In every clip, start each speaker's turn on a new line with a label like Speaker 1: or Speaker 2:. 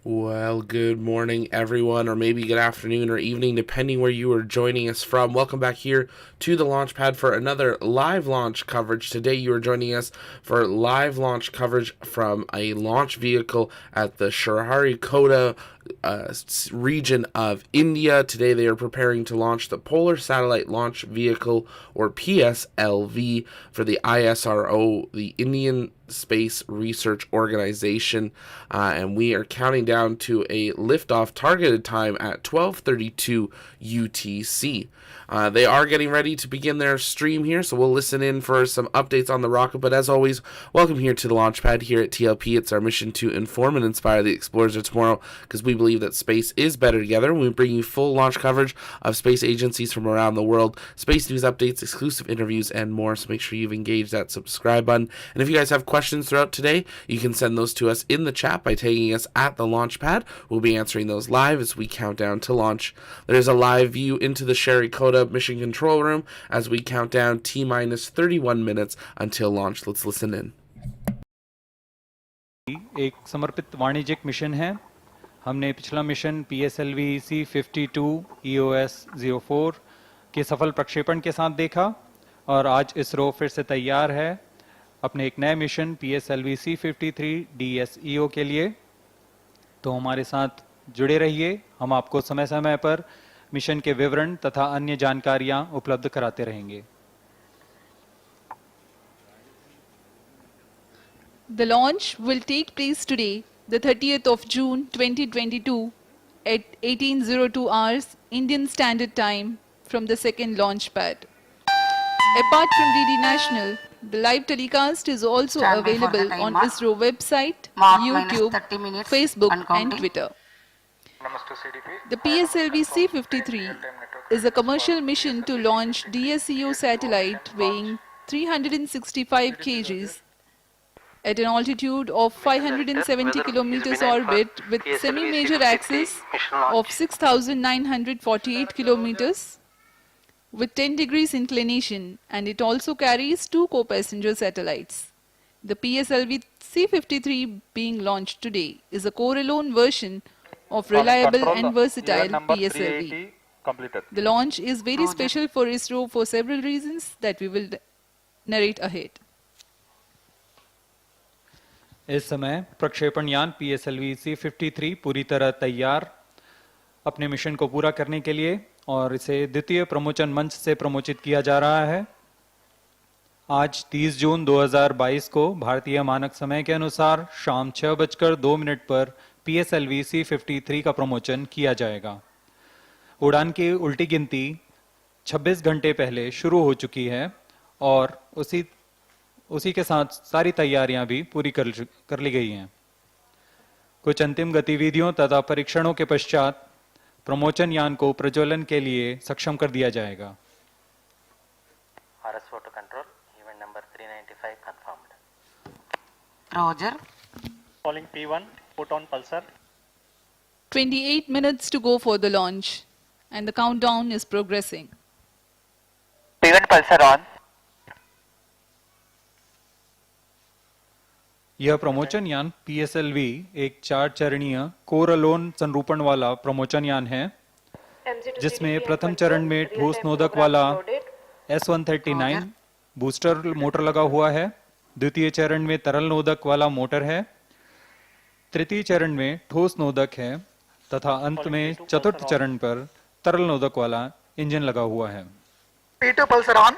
Speaker 1: Well, good morning, everyone, or maybe good afternoon or evening, depending where you are joining us from. Welcome back here to the Launchpad for another live launch coverage. Today, you are joining us for live launch coverage from a launch vehicle at the Sriharikota region of India. Today, they are preparing to launch the Polar Satellite Launch Vehicle, or PSLV, for the ISRO, the Indian Space Research Organization, and we are counting down to a liftoff targeted time at 12:32 UTC. They are getting ready to begin their stream here, so we'll listen in for some updates on the rocket. But as always, welcome here to the Launchpad here at TLP. It's our mission to inform and inspire the explorers of tomorrow, because we believe that space is better together. We bring you full launch coverage of space agencies from around the world, space news updates, exclusive interviews, and more. So make sure you've engaged that subscribe button. And if you guys have questions throughout today, you can send those to us in the chat by tagging us at the Launchpad. We'll be answering those live as we count down to launch. There's a live view into the Sriharikota mission control room as we count down T-minus 31 minutes until launch. Let's listen in.
Speaker 2: एक समर्पित वाणिज्यिक mission है। हमने पिछला mission PSLV C52 EOS 04 के सफल प्रक्षेपण के साथ देखा और आज इसरो फिर से तैयार है अपने एक नए मिशन PSLV C53 DSEO के लिए। तो हमारे साथ जुड़े रहिए, हम आपको समय समय पर मिशन के विवरण तथा अन्य जानकारियां उपलब्ध कराते रहेंगे।
Speaker 3: The launch will take place today, the 30th of June 2022 at 18:02 hours Indian Standard Time from the second launch pad. Apart from DD National, the live telecast is also available on ISRO website, YouTube, Facebook and Twitter. The PSLV C53 is a commercial mission to launch DSEO satellite weighing 365 kgs at an altitude of 570 kilometers orbit with semi-major axis of 6,948 kilometers with 10 degrees inclination, and it also carries two co-passenger satellites. The PSLV C53 being launched today is a core-alone version of reliable and versatile PSLV. The launch is very special for ISRO for several reasons that we will narrate ahead.
Speaker 2: इस समय प्रक्षेपण यान PSLV C53 पूरी तरह तैयार अपने mission को पूरा करने के लिए और इसे द्वितीय प्रमोचन मंच से प्रमोचित किया जा रहा है। आज 30 जून 2022 को भारतीय मानक समय के अनुसार शाम 6:02 पर PSLV C53 का प्रमोचन किया जाएगा। उड़ान की उल्टी गिनती 26 घंटे पहले शुरू हो चुकी है और उसी के साथ सारी तैयारियां भी पूरी कर ली गई हैं। कुछ अंतिम गतिविधियों तथा परीक्षणों के पश्चात प्रमोचन यान को प्रज्वलन के लिए सक्षम कर दिया जाएगा।
Speaker 4: RS photo control, event number 395 confirmed.
Speaker 5: Roger.
Speaker 6: Calling P1, photon pulsar.
Speaker 3: 28 minutes to go for the launch and the countdown is progressing.
Speaker 4: P1 pulsar on.
Speaker 2: यह प्रमोचन यान PSLV एक 4 चरणीय कोर अलोन संरूपण वाला प्रमोचन यान है, जिसमें प्रथम चरण में ठोस नोदक वाला S139 बूस्टर मोटर लगा हुआ है, द्वितीय चरण में तरल नोदक वाला मोटर है, तृतीय चरण में ठोस नोदक है तथा अंत में चतुर्थ चरण पर तरल नोदक वाला इंजन लगा हुआ है।
Speaker 5: P2 pulsar on.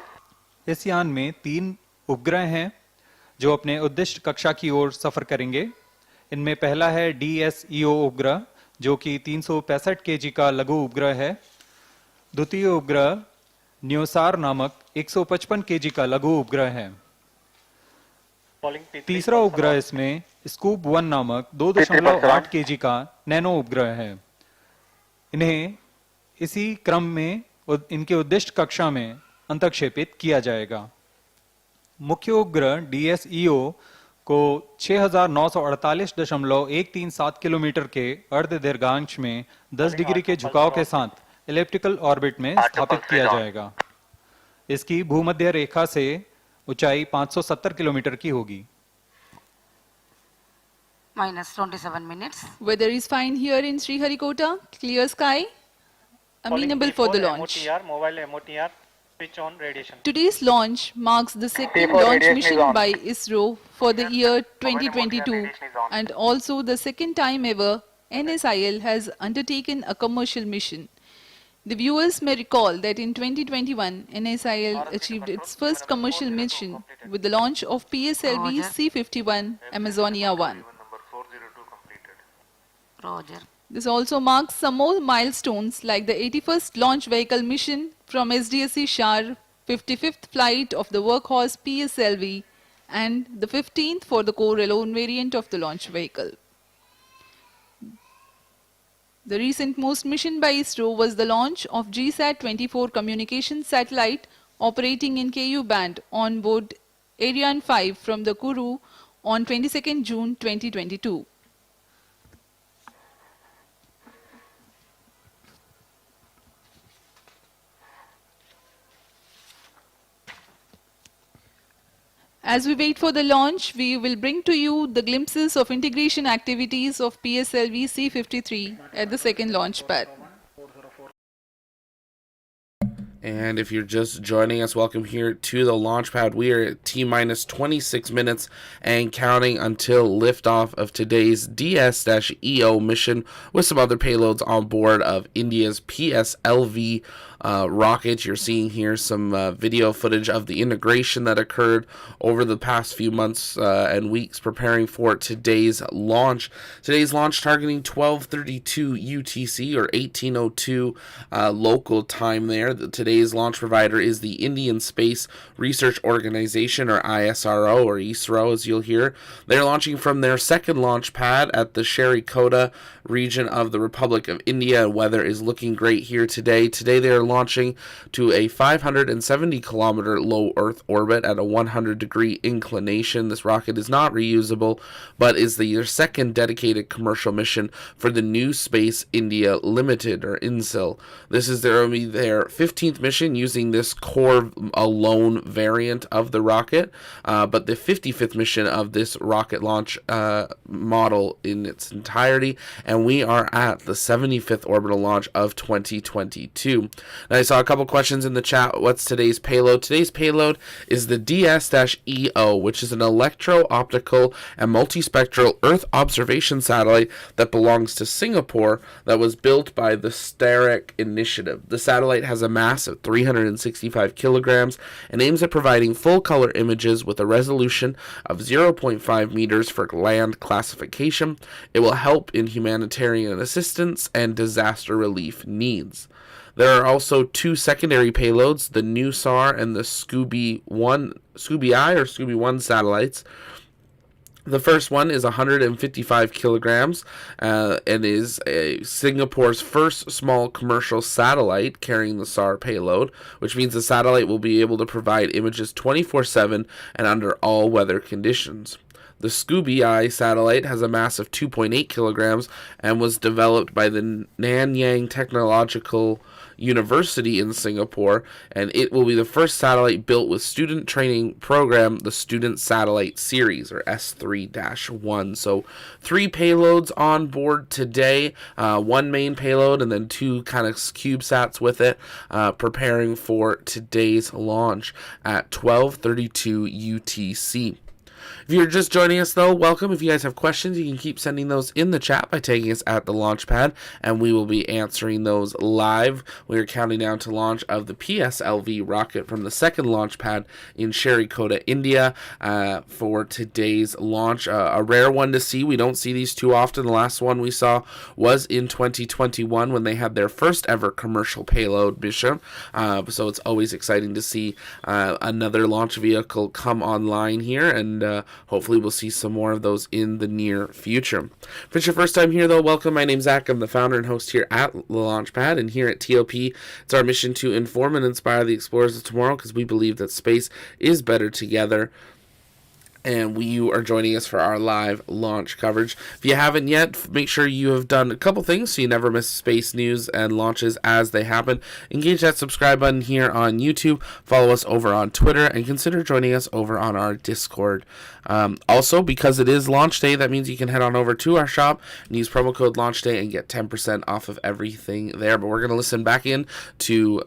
Speaker 2: इस यान में 3 उपग्रह हैं जो अपने उद्दिष्ट कक्षा की ओर सफर करेंगे। इनमें पहला है DSEO उपग्रह जो कि 365 kg का लघु उपग्रह है। द्वितीय उपग्रह न्योसार नामक 155 kg का लघु उपग्रह है। तीसरा उपग्रह इसमें स्कूप 1 नामक 2.8 kg का नैनो उपग्रह है। इन्हें इसी क्रम में इनके उद्दिष्ट कक्षा में अंतक्षेपित किया जाएगा। मुख्य उपग्रह DSEO को 6948.137 किलोमीटर के अर्ध दीर्घांश में 10 डिग्री के झुकाव के साथ इलिप्टिकल ऑर्बिट में स्थापित किया जाएगा। इसकी भूमध्य रेखा से ऊंचाई 570 किलोमीटर की होगी।
Speaker 5: minus 27 minutes.
Speaker 3: Weather is fine here in Sriharikota. Clear sky.
Speaker 6: Calling
Speaker 3: Amenable for the
Speaker 6: P4
Speaker 3: launch.
Speaker 6: MOTR, mobile MOTR, switch on radiation.
Speaker 3: Today's launch marks the second
Speaker 4: P4
Speaker 3: launch
Speaker 4: radiation is
Speaker 3: mission
Speaker 4: on.
Speaker 3: by ISRO for the year
Speaker 4: Mobile MOTR
Speaker 3: 2022
Speaker 4: radiation is on.
Speaker 3: and also the second time ever NSIL has undertaken a commercial mission. The viewers may recall that in 2021, NSIL achieved its first commercial mission with the launch of PSLV C-51 Amazonia 1.
Speaker 5: Roger.
Speaker 3: This also marks some more milestones like the 81st launch vehicle mission from SDSC Shar, 55th flight of the workhorse PSLV, and the 15th for the core alone variant of the launch vehicle. The recent most mission by ISRO was the launch of GSAT-24 communications satellite operating in KU band on board Ariane 5 from the Kourou on 22nd June 2022. As we wait for the launch, we will bring to you the glimpses of integration activities of PSLV C-53 at the second launch pad.
Speaker 1: And if you're just joining us, welcome here to the launch pad. We are at T-minus 26 minutes and counting until liftoff of today's DS-EO mission with some other payloads on board of India's PSLV rocket. You're seeing here some video footage of the integration that occurred over the past few months and weeks preparing for today's launch. Today's launch targeting 12:32 UTC or 18:02 local time there. Today's launch provider is the Indian Space Research Organization, or ISRO, or ISRO as you'll hear. They're launching from their second launch pad at the Sriharikota region of the Republic of India. Weather is looking great here today. Today they are launching to a 570 kilometer low Earth orbit at a 100-degree inclination. This rocket is not reusable, but is their second dedicated commercial mission for the New Space India Limited, or INSIL. This is their 15th mission using this core alone variant of the rocket, but the 55th mission of this rocket launch model in its entirety, and we are at the 75th orbital launch of 2022. Now, I saw a couple questions in the chat. What's today's payload? Today's payload is the DS-EO, which is an electro-optical and multispectral Earth observation satellite that belongs to Singapore that was built by the Steric Initiative. The satellite has a mass of 365 kilograms and aims at providing full-color images with a resolution of 0.5 meters for land classification. It will help in humanitarian assistance and disaster relief needs. There are also two secondary payloads, the NuSAR and the Scooby-1 satellites. The first one is 155 kilograms and is Singapore's first small commercial satellite carrying the SAR payload, which means the satellite will be able to provide images 24/7 and under all weather conditions. The Scooby-Eye satellite has a mass of 2.8 kilograms and was developed by the Nanyang Technological University in Singapore, and it will be the first satellite built with student training program, the Student Satellite Series, or S3-1. So 3 payloads on board today, one main payload and then 2 kind of CubeSats with it, preparing for today's launch at 12:32 UTC. If you're just joining us, though, welcome. If you guys have questions, you can keep sending those in the chat by tagging us at the launch pad, and we will be answering those live. We are counting down to launch of the PSLV rocket from the second launch pad in Sriharikota, India, for today's launch. A rare one to see. We don't see these too often. The last one we saw was in 2021 when they had their first ever commercial payload mission. So it's always exciting to see another launch vehicle come online here, and hopefully we'll see some more of those in the near future. If it's your first time here, though, welcome. My name's Zach. I'm the founder and host here at the Launchpad, and here at TOP, it's our mission to inform and inspire the explorers of tomorrow, because we believe that space is better together. and you are joining us for our live launch coverage. If you haven't yet, make sure you have done a couple things so you never miss space news and launches as they happen. Engage that subscribe button here on YouTube, follow us over on Twitter, and consider joining us over on our Discord. Also, because it is launch day, that means you can head on over to our shop and use promo code launch day and get 10% off of everything there. But we're going to listen back in to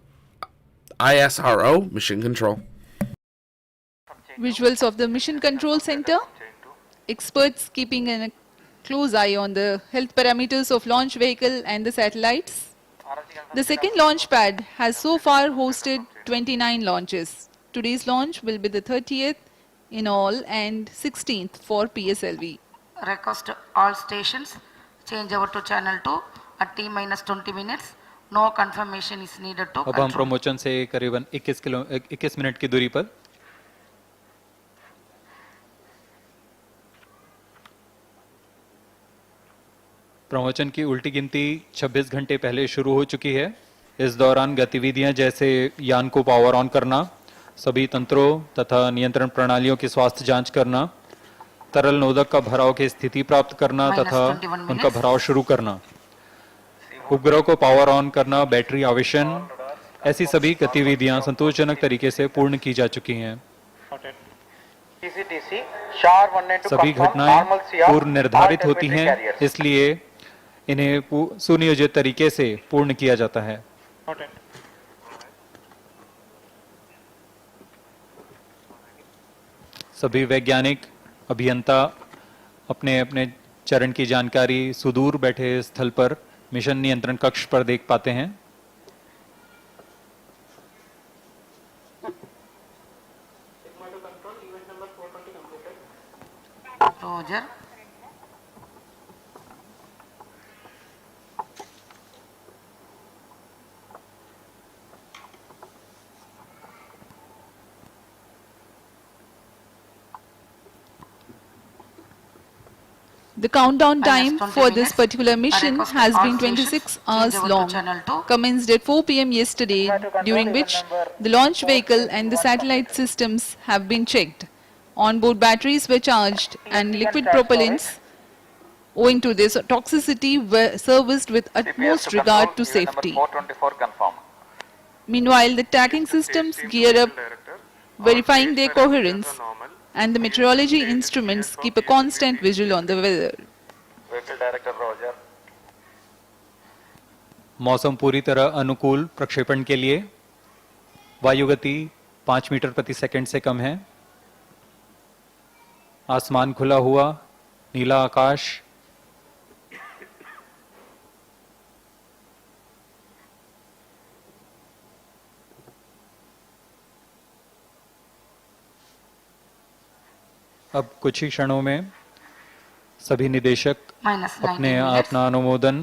Speaker 1: ISRO Mission Control.
Speaker 3: Visuals of the Mission Control Center. Experts keeping a close eye on the health parameters of launch vehicle and the satellites. The second launch pad has so far hosted 29 launches. Today's launch will be the 30th in all and 16th for PSLV.
Speaker 5: Request all stations change over to channel 2 at T-20 minutes. No confirmation is needed to
Speaker 2: अब हम
Speaker 5: control.
Speaker 2: प्रमोचन से करीबन 21 minute की दूरी पर प्रमोचन की उल्टी गिनती 26 घंटे पहले शुरू हो चुकी है। इस दौरान गतिविधियां जैसे यान को पावर ऑन करना, सभी तंत्रों तथा नियंत्रण प्रणालियों की स्वास्थ्य जांच करना, तरल नोदक का भराव की स्थिति प्राप्त करना तथा उनका भराव शुरू करना, उपग्रह को पावर ऑन करना, बैटरी आवेशन, ऐसी सभी गतिविधियां संतोषजनक तरीके से पूर्ण की जा चुकी हैं। सभी घटनाएं पूर्व निर्धारित होती हैं, इसलिए इन्हें सुनियोजित तरीके से पूर्ण किया जाता है। सभी वैज्ञानिक अभियंता अपने अपने चरण की जानकारी सुदूर बैठे स्थल पर मिशन नियंत्रण कक्ष पर देख पाते हैं।
Speaker 5: Roger.
Speaker 3: The countdown time
Speaker 5: -20
Speaker 3: for this
Speaker 5: minutes.
Speaker 3: particular mission
Speaker 5: Request
Speaker 3: has
Speaker 5: all
Speaker 3: been
Speaker 5: stations
Speaker 3: 26
Speaker 5: change
Speaker 3: hours
Speaker 5: over to
Speaker 3: long,
Speaker 5: channel 2.
Speaker 3: commenced at 4 p.m. yesterday, during which the launch vehicle and the satellite systems have been checked. Onboard batteries were charged and liquid propellants, owing to this toxicity, were serviced with utmost regard to safety.
Speaker 4: 424 confirmed.
Speaker 3: Meanwhile, the tracking systems gear up, verifying their coherence, and the meteorology instruments keep a constant vigil on the weather.
Speaker 4: Vehicle Director Roger.
Speaker 2: मौसम पूरी तरह अनुकूल प्रक्षेपण के लिए। वायु गति 5 metre प्रति सेकंड से कम है। आसमान खुला हुआ, नीला आकाश, अब कुछ ही क्षणों में सभी निदेशक
Speaker 5: -19
Speaker 2: अपने
Speaker 5: minutes.
Speaker 2: अपना अनुमोदन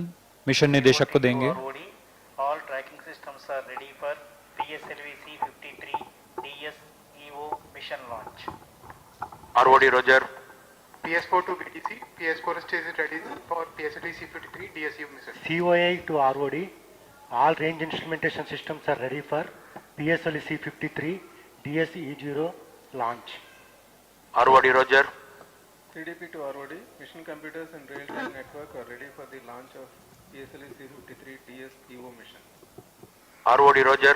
Speaker 2: मिशन निदेशक को देंगे।
Speaker 6: ROD, all tracking systems are ready for PSLV C-53 DS EO mission launch.
Speaker 7: ROD Roger.
Speaker 8: PS4 to BTC, PS4 stays ready for PSLV C-53 DSU mission.
Speaker 6: COA to ROD, all range instrumentation systems are ready for PSLV C-53 DS E0 launch.
Speaker 7: ROD Roger.
Speaker 9: CDP to ROD, mission computers and real-time network are ready for the launch of PSLV C-53 DS EO mission.
Speaker 7: ROD Roger.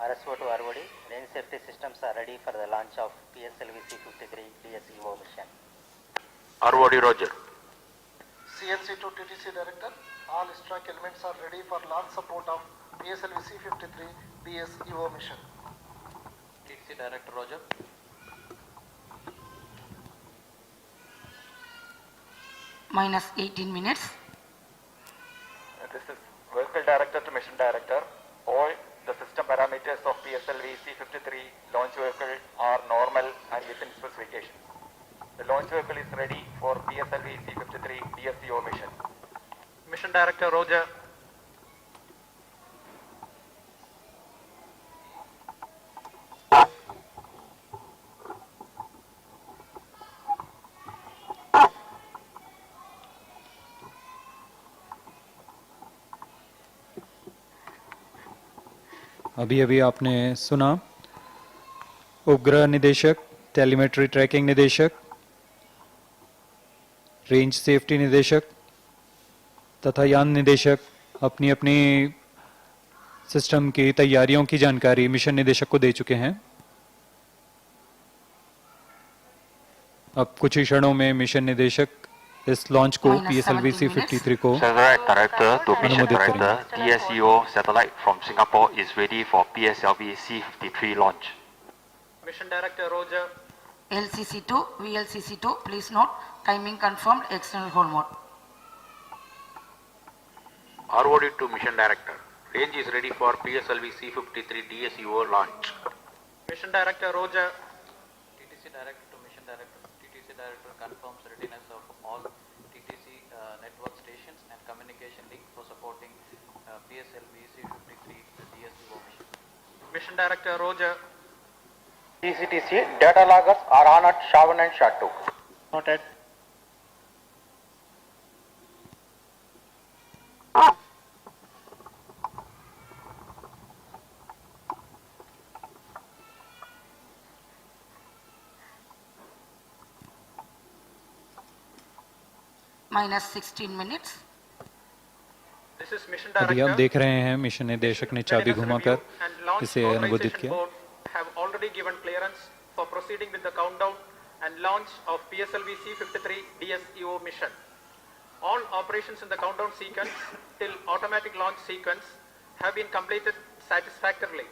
Speaker 4: RSO to ROD, range safety systems are ready for the launch of PSLV C-53 DSEO mission.
Speaker 7: ROD Roger.
Speaker 8: CNC to TTC director, all strike elements are ready for launch support of PSLV C-53 DSEO mission.
Speaker 7: TTC Director Roger.
Speaker 5: -18 minutes.
Speaker 7: This is Vehicle Director to Mission Director. All the system parameters of PSLV C-53 launch vehicle are normal and within specification. The launch vehicle is ready for PSLV C-53 DSEO mission. Mission Director Roger.
Speaker 2: अभी अभी आपने सुना उपग्रह निदेशक telemetry tracking निदेशक, range safety निदेशक तथा यान निदेशक अपनी अपनी सिस्टम की तैयारियों की जानकारी मिशन निदेशक को दे चुके हैं। अब कुछ ही क्षणों में मिशन निदेशक इस लॉन्च को PSLV C-53 को
Speaker 10: Satellite Director to Mission
Speaker 2: अनुमोदित
Speaker 10: Director,
Speaker 2: करेंगे।
Speaker 10: DSEO satellite from Singapore is ready for PSLV C-53 launch.
Speaker 7: Mission Director Roger.
Speaker 5: LCC2, VLCC2, please note, timing confirmed, external hold mode.
Speaker 11: ROD to Mission Director. Range is ready for PSLV C-53 DSEO launch.
Speaker 7: Mission Director Roger.
Speaker 4: TTC Director to Mission Director. TTC Director confirms readiness of all TTC network stations and communication link for supporting PSLV C-53 DSEO mission.
Speaker 7: Mission Director Roger.
Speaker 11: TCTC data loggers are on at SHA-1 and SHA-2.
Speaker 6: Noted.
Speaker 5: Minus 16 minutes.
Speaker 7: This is Mission
Speaker 2: अभी आप
Speaker 7: Director.
Speaker 2: देख रहे हैं mission निदेशक ने चाबी घुमाकर इसे अनुमोदित किया।
Speaker 7: Have already given clearance for proceeding with the countdown and launch of PSLV C-53 DSEO mission. All operations in the countdown sequence till automatic launch sequence have been completed satisfactorily.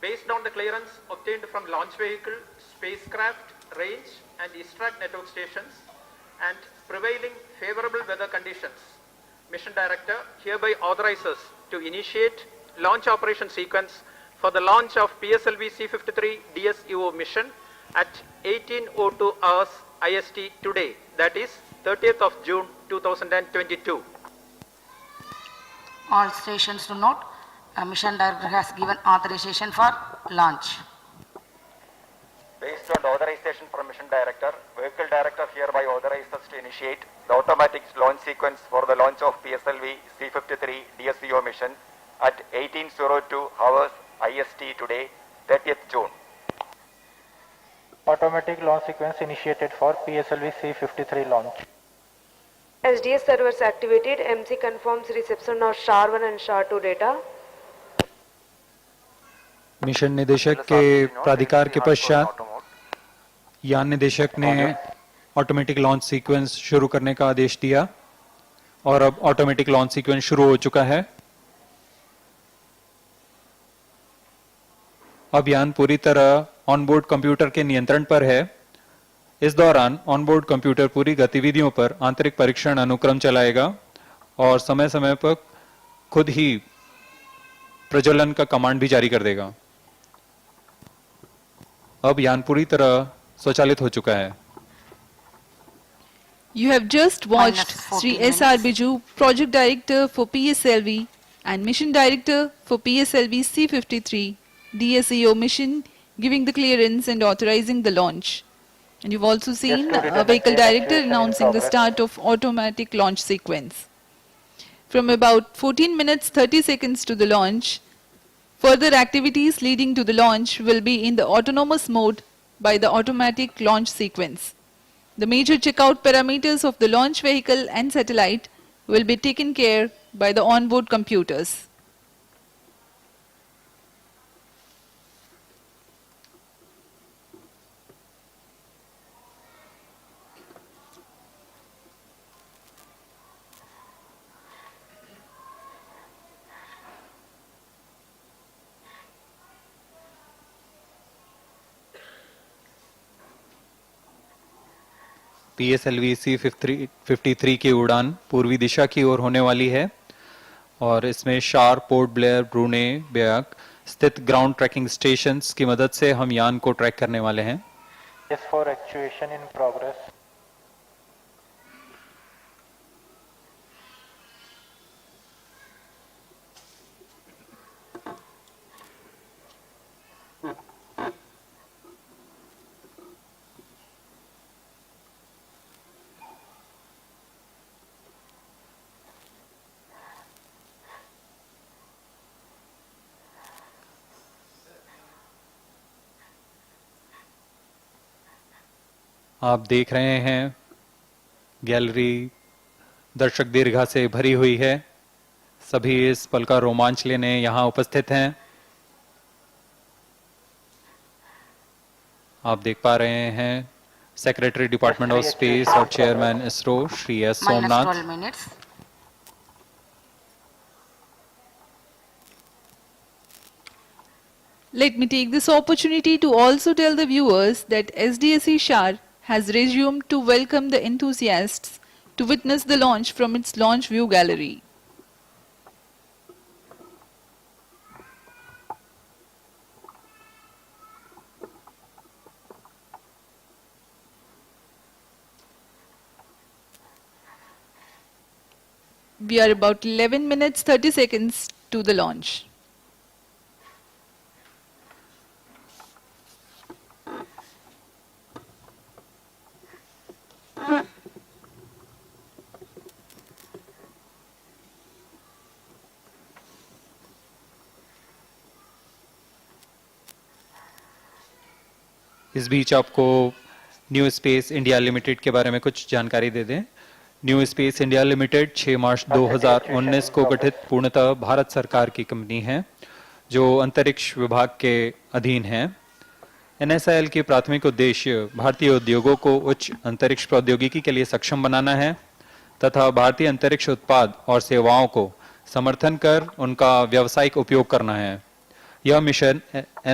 Speaker 7: Based on the clearance obtained from launch vehicle, spacecraft, range and ISRO network stations and prevailing favorable weather conditions, Mission Director hereby authorizes to initiate launch operation sequence for the launch of PSLV C-53 DSEO mission at 18:02 hours IST today, that is 30th of June 2022.
Speaker 5: All stations to note, Mission Director has given authorization for launch.
Speaker 7: Based on the authorization from Mission Director, Vehicle Director hereby authorizes to initiate the automatic launch sequence for the launch of PSLV C-53 DSEO mission at 18:02 hours IST today, 30th June.
Speaker 6: Automatic launch sequence initiated for PSLV C-53 launch.
Speaker 12: SDS servers activated. MC confirms reception of SHA-1 and SHA-2 data.
Speaker 2: Mission निदेशक के प्राधिकार के पश्चात यान निदेशक ने automatic launch sequence शुरू करने का आदेश दिया और अब ऑटोमेटिक लॉन्च सीक्वेंस शुरू हो चुका है। अब यान पूरी तरह ऑनबोर्ड कंप्यूटर के नियंत्रण पर है। इस दौरान ऑनबोर्ड कंप्यूटर पूरी गतिविधियों पर आंतरिक परीक्षण अनुक्रम चलाएगा और समय समय पर खुद ही प्रज्वलन का कमांड भी जारी कर देगा। अब यान पूरी तरह स्वचालित हो चुका है।
Speaker 3: You have just watched Sri S.R. Biju, Project Director for PSLV and Mission Director for PSLV C-53 DSEO mission, giving the clearance and authorizing the launch. And you've also seen a Vehicle Director announcing the start of automatic launch sequence. From about 14 minutes 30 seconds to the launch, further activities leading to the launch will be in the autonomous mode by the automatic launch sequence. The major checkout parameters of the launch vehicle and satellite will be taken care by the onboard computers.
Speaker 2: PSLV C-53 की उड़ान पूर्वी दिशा की ओर होने वाली है और इसमें शार, पोर्ट ब्लेयर, ब्रूने, बेयक स्थित ग्राउंड ट्रैकिंग स्टेशंस की मदद से हम यान को ट्रैक करने वाले हैं।
Speaker 6: S4 actuation in progress.
Speaker 2: आप देख रहे हैं गैलरी दर्शक दीर्घा से भरी हुई है। सभी इस पल का रोमांच लेने यहाँ उपस्थित हैं। आप देख पा रहे हैं सेक्रेटरी डिपार्टमेंट ऑफ स्पेस और chairman ISRO Shri S Somnath.
Speaker 5: -12 minutes.
Speaker 3: Let me take this opportunity to also tell the viewers that SDSC SHAR has resumed to welcome the enthusiasts to witness the launch from its launch view gallery. We are about 11 minutes 30 seconds to the launch.
Speaker 2: इस बीच आपको new space India limited के बारे में कुछ जानकारी दे दें। New space India limited 6 मार्च 2019 को गठित पूर्णतः भारत सरकार की कंपनी है जो अंतरिक्ष विभाग के अधीन है। NSIL की प्राथमिक उद्देश्य भारतीय उद्योगों को उच्च अंतरिक्ष प्रौद्योगिकी के लिए सक्षम बनाना है तथा भारतीय अंतरिक्ष उत्पाद और सेवाओं को समर्थन कर उनका व्यावसायिक उपयोग करना है। यह मिशन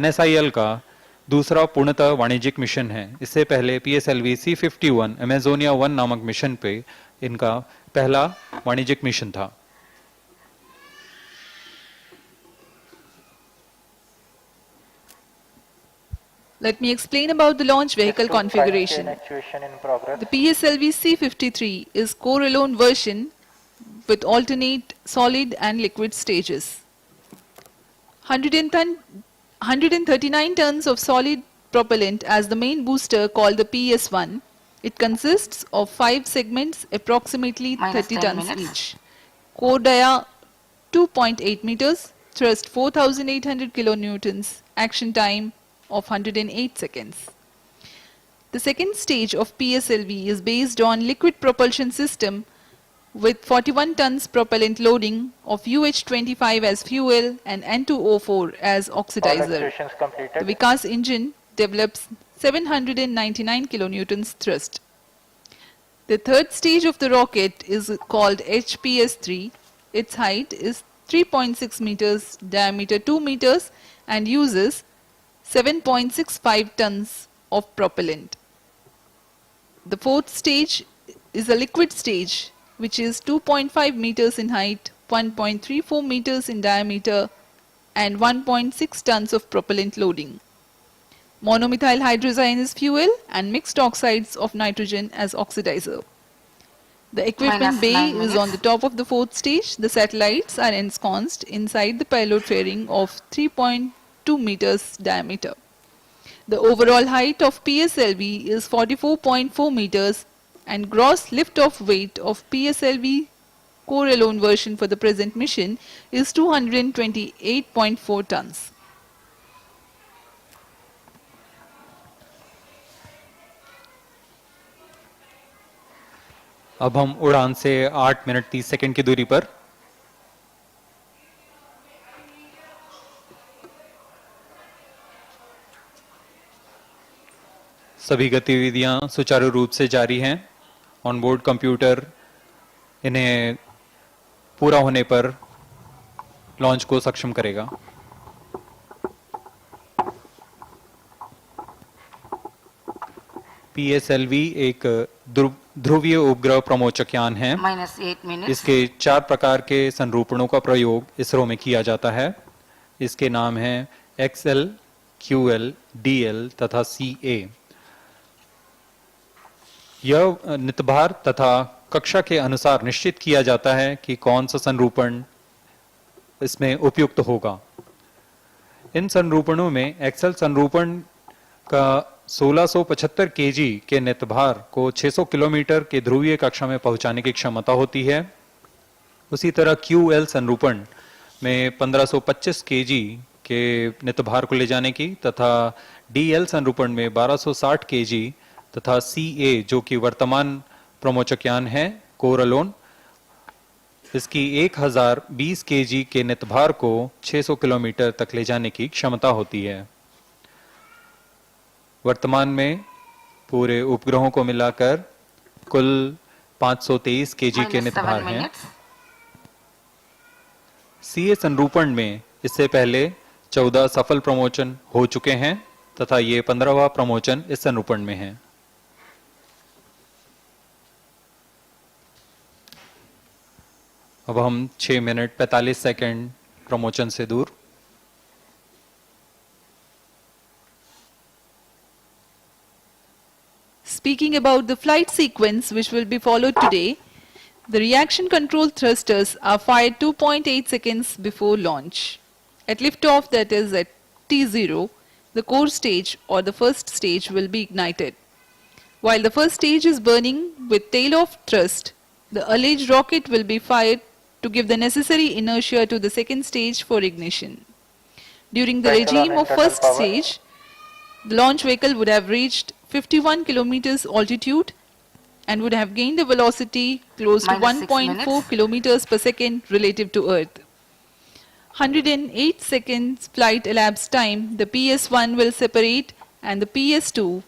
Speaker 2: NSIL का दूसरा पूर्णतः वाणिज्यिक मिशन है। इससे पहले PSLV C51 अमेजोनिया 1 नामक मिशन पे इनका पहला वाणिज्यिक मिशन था।
Speaker 3: Let me explain about the launch vehicle configuration. The PSLV C53 is core-alone version with alternate solid and liquid stages. 139 tons of solid propellant as the main booster called the PS1. It consists of 5 segments approximately 30 tons each. Core dia 2.8 meters, thrust 4800 kilonewtons, action time of 108 seconds. The second stage of PSLV is based on liquid propulsion system with 41 tons propellant loading of UH-25 as fuel and N2O4 as oxidizer. The Vikas engine develops 799 kilonewtons thrust. The third stage of the rocket is called HPS-3. Its height is 3.6 meters, diameter 2 meters and uses 7.65 tons of propellant. The fourth stage is a liquid stage which is 2.5 meters in height, 1.34 meters in diameter and 1.6 tons of propellant loading. Monomethyl hydrazine is fuel and mixed oxides of nitrogen as oxidizer. The equipment bay is on the top of the fourth stage. The satellites are ensconced inside the payload fairing of 3.2 meters diameter. The overall height of PSLV is 44.4 meters and gross lift-off weight of PSLV core-alone version for the present mission is 228.4 tons.
Speaker 2: अब हम उड़ान से 8 minute 30 second की दूरी पर सभी गतिविधियां सुचारू रूप से जारी हैं। ऑनबोर्ड कंप्यूटर इन्हें पूरा होने पर लॉन्च को सक्षम करेगा। PSLV एक ध्रुवीय उपग्रह प्रमोचक यान है। इसके 4 प्रकार के संरूपणों का प्रयोग इसरो में किया जाता है। इसके नाम हैं XL, QL, DL तथा CA। यह नितभार तथा कक्षा के अनुसार निश्चित किया जाता है कि कौन सा संरूपण इसमें उपयुक्त होगा। इन संरूपणों में एक्सेल संरूपण का 1675 केजी के नितभार को 600 किलोमीटर के ध्रुवीय कक्षा में पहुंचाने की क्षमता होती है। उसी तरह QL संरूपण में 1525 केजी के नितभार को ले जाने की तथा DL संरूपण में 1260 केजी तथा CA जो कि वर्तमान प्रमोचकयान है कोरलोन, इसकी 1020 kg के नितभार को 600 किलोमीटर तक ले जाने की क्षमता होती है। वर्तमान में पूरे उपग्रहों को मिलाकर कुल 523 kg के नितभार हैं। CA संरूपण में इससे पहले 14 सफल प्रमोचन हो चुके हैं तथा ये 15वां प्रमोचन इस संरूपण में है। अब हम 6 मिनट 45 सेकंड प्रमोचन से दूर।
Speaker 3: Speaking about the flight sequence which will be followed today, the reaction control thrusters are fired 2.8 seconds before launch. At liftoff, that is at T0, the core stage or the first stage will be ignited. While the first stage is burning with tail-off thrust, the alleged rocket will be fired to give the necessary inertia to the second stage for ignition. During the regime of first stage, the launch vehicle would have reached 51 kilometers altitude and would have gained a velocity close to 1.4 kilometers per second relative to Earth. 108 seconds flight elapsed time, the PS1 will separate and the PS2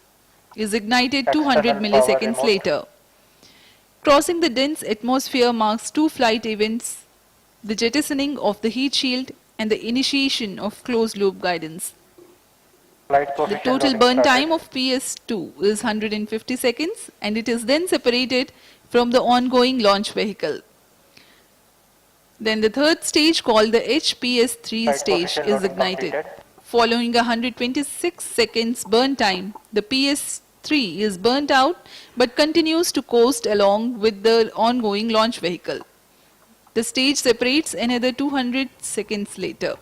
Speaker 3: is ignited 200 milliseconds later. Crossing the dense atmosphere marks two flight events, the jettisoning of the heat shield and the initiation of closed-loop guidance. The total burn time of PS2 is 150 seconds and it is then separated from the ongoing launch vehicle. Then the third stage, called the HPS3 stage, is ignited. Following 126 seconds burn time, the PS3 is burnt out but continues to coast along with the ongoing launch vehicle. The stage separates another 200 seconds later.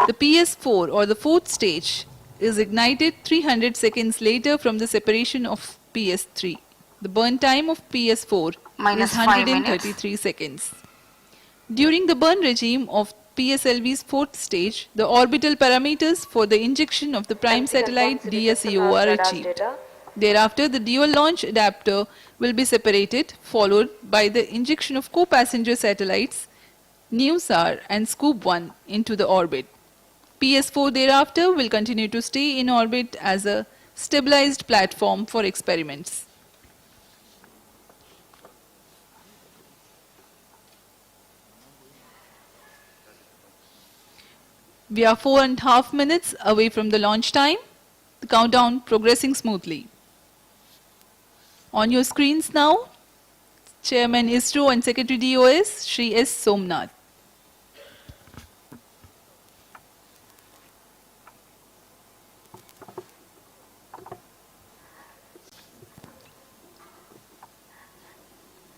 Speaker 3: The PS4 or the fourth stage is ignited 300 seconds later from the separation of PS3. The burn time of PS4 is 133 seconds. During the burn regime of PSLV's fourth stage, the orbital parameters for the injection of the prime satellite DSEO are achieved. Thereafter, the dual launch adapter will be separated, followed by the injection of co-passenger satellites NewSAR and Scoop-1 into the orbit. PS4 thereafter will continue to stay in orbit as a stabilized platform for experiments. We are 4.5 minutes away from the launch time. The countdown progressing smoothly. On your screens now, Chairman ISRO and Secretary DOS, Shri S. Somnath.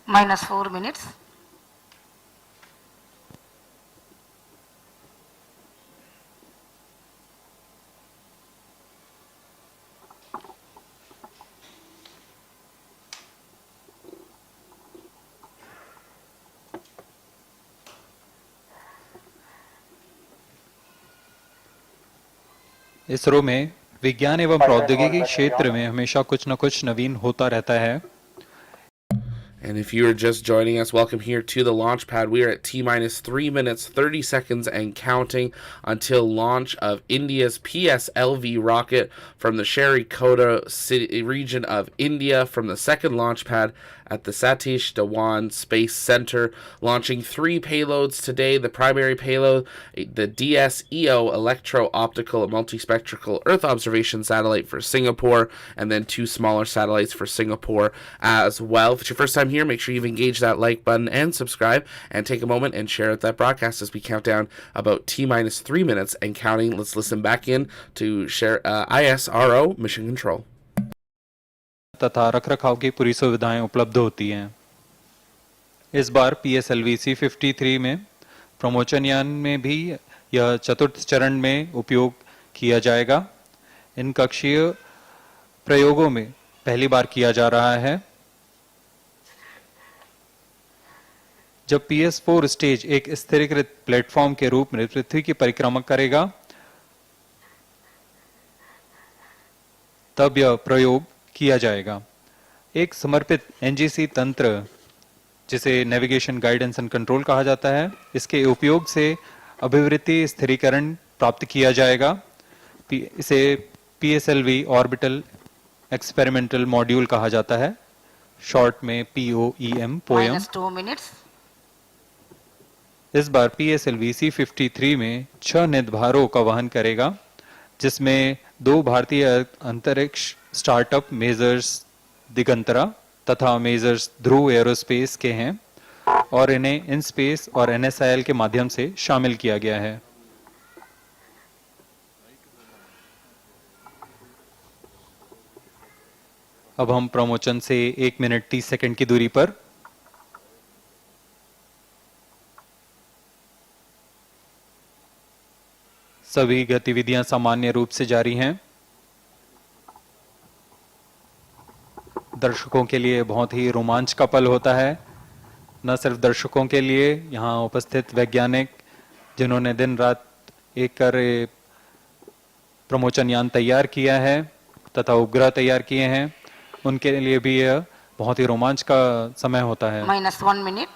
Speaker 5: Minus 4 minutes.
Speaker 2: ISRO में विज्ञान एवं प्रौद्योगिकी क्षेत्र में हमेशा कुछ न कुछ नवीन होता रहता है।
Speaker 1: And if you are just joining us, welcome here to the launch pad. We are at T-minus 3 minutes, 30 seconds and counting until launch of India's PSLV rocket from the Sriharikota city region of India from the second launch pad at the Satish Dhawan Space Centre, launching 3 payloads today. The primary payload, the DSEO electro-optical and multispectral Earth observation satellite for Singapore, and then 2 smaller satellites for Singapore as well. If it's your first time here, make sure you've engaged that like button and subscribe, and take a moment and share out that broadcast as we count down about T-minus 3 minutes and counting. Let's listen back in to share ISRO mission control.
Speaker 2: तथा रखरखाव की पूरी सुविधाएं उपलब्ध होती हैं। इस बार PSLV C-53 में प्रमोचन यान में भी यह चतुर्थ चरण में उपयोग किया जाएगा। इन कक्षीय प्रयोगों में पहली बार किया जा रहा है। जब PS4 स्टेज एक स्थिरीकृत प्लेटफॉर्म के रूप में पृथ्वी की परिक्रमा करेगा, तब यह प्रयोग किया जाएगा। एक समर्पित एनजीसी तंत्र जिसे नेविगेशन गाइडेंस एंड कंट्रोल कहा जाता है, इसके उपयोग से अभिवृत्ति स्थिरीकरण प्राप्त किया जाएगा। इसे PSLV ऑर्बिटल एक्सपेरिमेंटल मॉड्यूल कहा जाता है, शॉर्ट में POEM पोएम।
Speaker 5: -2 minutes.
Speaker 2: इस बार PSLV C-53 में 6 निधभारों का वहन करेगा, जिसमें 2 भारतीय अंतरिक्ष स्टार्टअप मेजर्स दिगंतरा तथा मेजर्स ध्रुव एरोस्पेस के हैं और इन्हें इन स्पेस और NSIL के माध्यम से शामिल किया गया है। अब हम प्रमोचन से 1 मिनट 30 सेकंड की दूरी पर सभी गतिविधियां सामान्य रूप से जारी हैं। दर्शकों के लिए बहुत ही रोमांच का पल होता है, न सिर्फ दर्शकों के लिए, यहाँ उपस्थित वैज्ञानिक जिन्होंने दिन रात एक कर प्रमोचन यान तैयार किया है तथा उपग्रह तैयार किए हैं, उनके लिए भी यह बहुत ही रोमांच का समय होता है।
Speaker 5: -1 minute.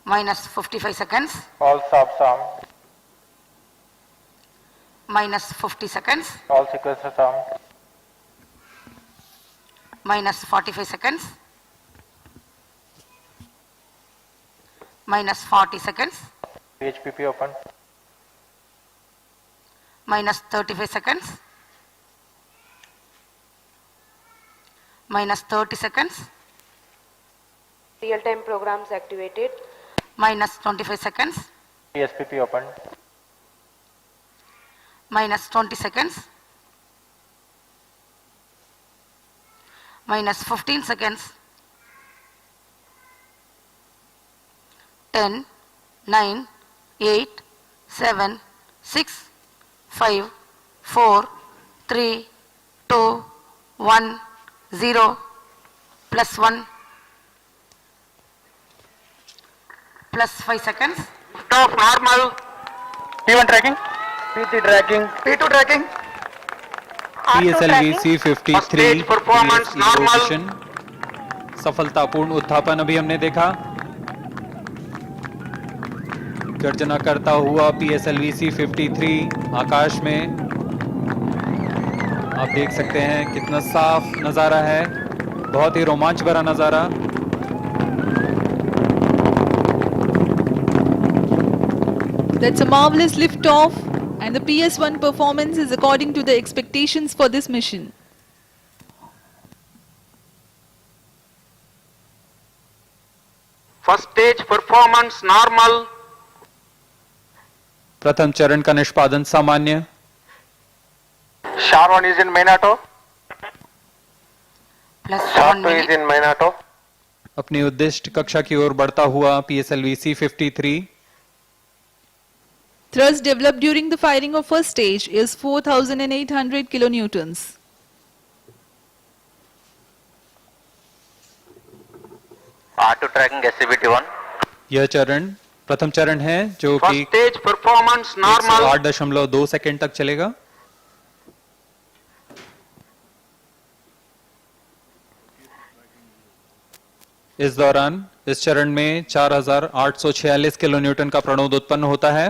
Speaker 5: -55 seconds.
Speaker 7: All subs armed.
Speaker 5: -50 seconds.
Speaker 7: All sequences armed.
Speaker 5: -45 seconds. -40 seconds.
Speaker 7: PHPP open.
Speaker 5: -35 seconds. -30 seconds.
Speaker 12: Real-time programs activated.
Speaker 5: -25 seconds.
Speaker 7: PSPP open.
Speaker 5: -20 seconds. -15 seconds. 10, 9, 8, 7, 6, 5, 4, 3, 2, 1, 0, +1, +5 seconds.
Speaker 11: Stop normal.
Speaker 7: P1 tracking. P3 tracking. P2 tracking.
Speaker 2: PSLV C-53
Speaker 11: Stage performance
Speaker 2: DSEO
Speaker 11: normal.
Speaker 2: Mission सफलतापूर्ण उत्थापन अभी हमने देखा। गर्जना करता हुआ PSLV C-53 आकाश में, आप देख सकते हैं कितना साफ नजारा है, बहुत ही रोमांच भरा नजारा।
Speaker 3: That's a marvelous liftoff, and the PS1 performance is according to the expectations for this mission.
Speaker 11: First stage performance normal.
Speaker 2: प्रथम चरण का निष्पादन सामान्य।
Speaker 7: Sharwan is in main auto.
Speaker 5: +1
Speaker 7: Sharp 2 is
Speaker 5: minute.
Speaker 7: in main auto.
Speaker 2: अपनी उद्दिष्ट कक्षा की ओर बढ़ता हुआ PSLV C-53
Speaker 3: Thrust developed during the firing of first stage is 4,800 kilonewtons.
Speaker 11: R2 tracking SCBT1.
Speaker 2: यह चरण प्रथम चरण है जो
Speaker 11: First
Speaker 2: कि
Speaker 11: stage performance normal.
Speaker 2: 8.2 सेकंड तक चलेगा। इस दौरान इस चरण में 4,846 किलोन्यूटन का प्रणोद उत्पन्न होता है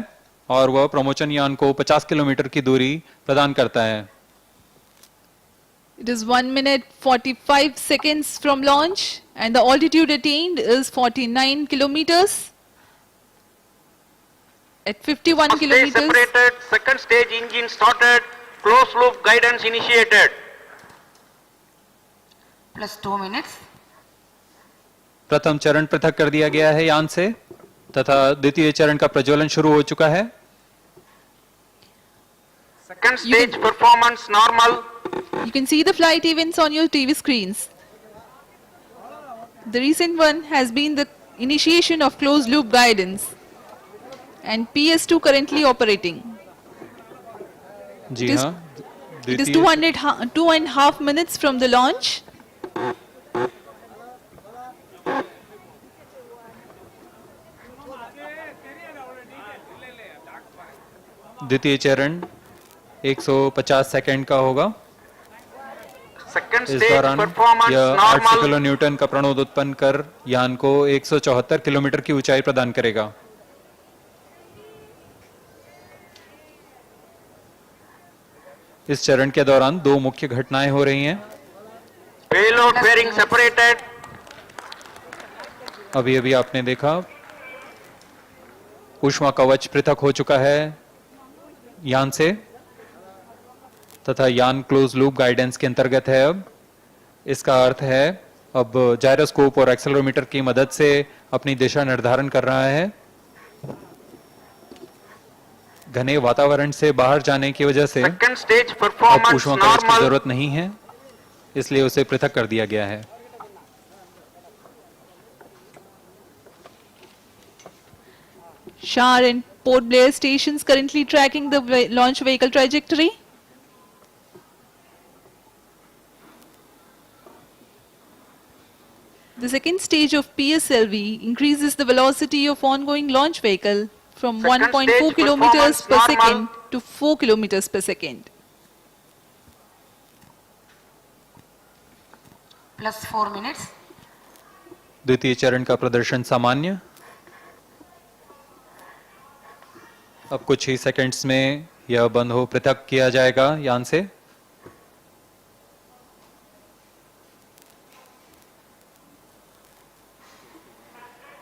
Speaker 2: और वह प्रमोचन यान को 50 किलोमीटर की दूरी प्रदान करता है।
Speaker 3: It is 1 minute 45 seconds from launch, and the altitude attained is 49 kilometers. At 51
Speaker 11: First stage
Speaker 3: kilometers,
Speaker 11: separated. Second stage engine started. Closed loop guidance initiated.
Speaker 5: +2 minutes.
Speaker 2: प्रथम चरण पृथक कर दिया गया है यान से तथा द्वितीय चरण का प्रज्वलन शुरू हो चुका है।
Speaker 11: Second stage performance normal.
Speaker 3: you can see the flight events on your TV screens. The recent one has been the initiation of closed loop guidance, and PS2 currently operating.
Speaker 2: Ji
Speaker 3: It is-
Speaker 2: हाँ,
Speaker 3: It is
Speaker 2: द्वितीय
Speaker 3: 2.5 minutes from the launch.
Speaker 2: द्वितीय चरण 150 second का होगा।
Speaker 11: Second
Speaker 2: इस
Speaker 11: stage
Speaker 2: दौरान
Speaker 11: performance
Speaker 2: यह 800
Speaker 11: normal.
Speaker 2: Kilo Newton का प्रणोद उत्पन्न कर यान को 174 किलोमीटर की ऊंचाई प्रदान करेगा। इस चरण के दौरान दो मुख्य घटनाएं हो रही हैं।
Speaker 11: Payload fairing separated.
Speaker 2: अभी अभी आपने देखा ऊष्मा कवच पृथक हो चुका है यान से तथा यान क्लोज लूप गाइडेंस के अंतर्गत है। अब इसका अर्थ है अब जायरोस्कोप और एक्सेलरोमीटर की मदद से अपनी दिशा निर्धारण कर रहा है। घने वातावरण से बाहर जाने की वजह से
Speaker 11: Second stage
Speaker 2: अब
Speaker 11: performance
Speaker 2: ऊष्मा कवच की
Speaker 11: normal.
Speaker 2: जरूरत नहीं है, इसलिए उसे पृथक कर दिया गया है।
Speaker 3: Shar and Port Blair stations currently tracking the launch vehicle trajectory. The second stage of PSLV increases the velocity of ongoing launch vehicle from
Speaker 11: Second
Speaker 3: 1.4
Speaker 11: stage
Speaker 3: kilometers per
Speaker 11: performance
Speaker 3: second
Speaker 11: normal.
Speaker 3: to 4 kilometers per second.
Speaker 5: Plus 4 minutes.
Speaker 2: द्वितीय चरण का प्रदर्शन सामान्य। अब कुछ ही seconds में यह बंद हो पृथक किया जाएगा यान से।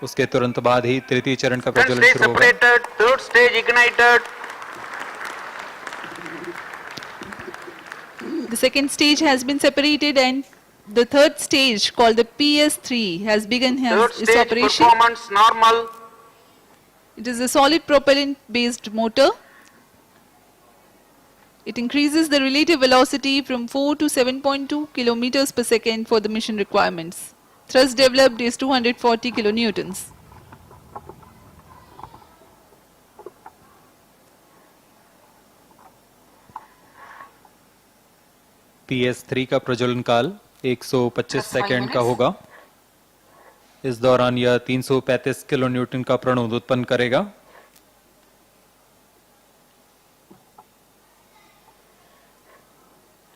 Speaker 2: उसके तुरंत बाद ही तृतीय चरण का
Speaker 11: Second
Speaker 2: प्रज्वलन
Speaker 11: stage
Speaker 2: शुरू होगा।
Speaker 11: separated. Third stage ignited.
Speaker 3: The second stage has been separated and the third stage called the PS3 has begun
Speaker 11: Third
Speaker 3: its
Speaker 11: stage
Speaker 3: operation.
Speaker 11: performance normal.
Speaker 3: It is a solid propellant based motor. It increases the relative velocity from 4 to 7.2 kilometers per second for the mission requirements. Thrust developed is 240 kilonewtons.
Speaker 2: PS3 का प्रज्वलन काल 125
Speaker 5: Plus 5
Speaker 2: second का
Speaker 5: minutes.
Speaker 2: होगा। इस दौरान यह 335 kilo Newton का प्रणोद उत्पन्न करेगा।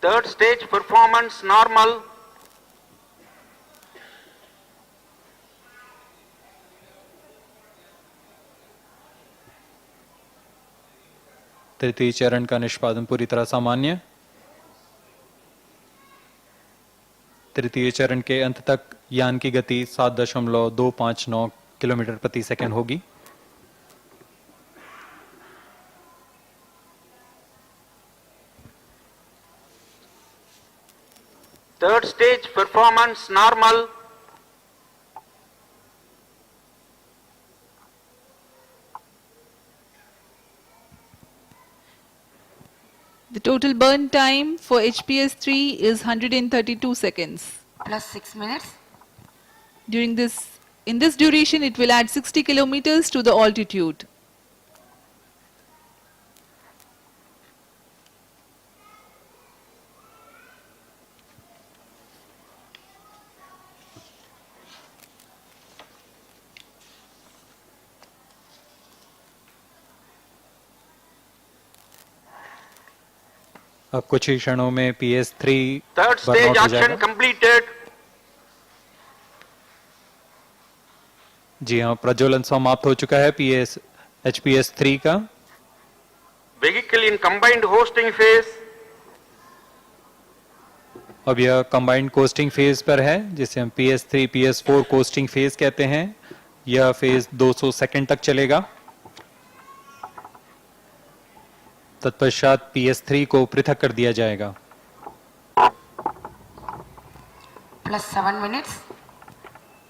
Speaker 11: Third stage performance normal.
Speaker 2: तृतीय चरण का निष्पादन पूरी तरह सामान्य। तृतीय चरण के अंत तक यान की गति 7.259 किलोमीटर प्रति सेकंड होगी।
Speaker 11: Third stage performance normal.
Speaker 3: The total burn time for HPS-3 is 132 seconds.
Speaker 5: Plus 6 minutes.
Speaker 3: In this duration, it will add 60 kilometers to the altitude.
Speaker 2: अब कुछ ही क्षणों में PS3
Speaker 11: Third
Speaker 2: burn
Speaker 11: stage
Speaker 2: out हो
Speaker 11: action
Speaker 2: जाएगा।
Speaker 11: completed.
Speaker 2: जी हाँ, प्रज्वलन समाप्त हो चुका है HPS3 का।
Speaker 11: Vehicle in combined hosting phase.
Speaker 2: अब यह कंबाइंड कोस्टिंग फेज पर है, जिसे हम PS3 PS4 कोस्टिंग फेज कहते हैं। यह फेज 200 सेकंड तक चलेगा। तत्पश्चात PS3 को पृथक कर दिया जाएगा।
Speaker 5: Plus 7 minutes.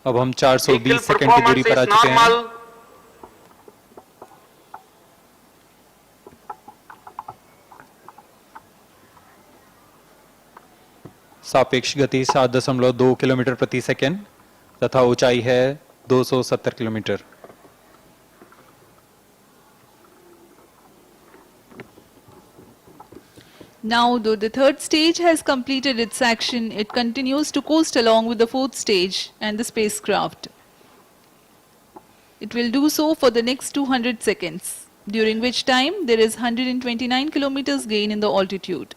Speaker 2: अब हम 420
Speaker 11: Vehicle
Speaker 2: सेकंड की दूरी
Speaker 11: performance
Speaker 2: पर आ
Speaker 11: is
Speaker 2: चुके हैं।
Speaker 11: normal.
Speaker 2: सापेक्ष गति 7.2 किलोमीटर प्रति सेकंड तथा ऊंचाई है 270 kilometre.
Speaker 3: Now, though the third stage has completed its action, it continues to coast along with the fourth stage and the spacecraft. It will do so for the next 200 seconds. during which time there is 129 kilometers gain in the altitude.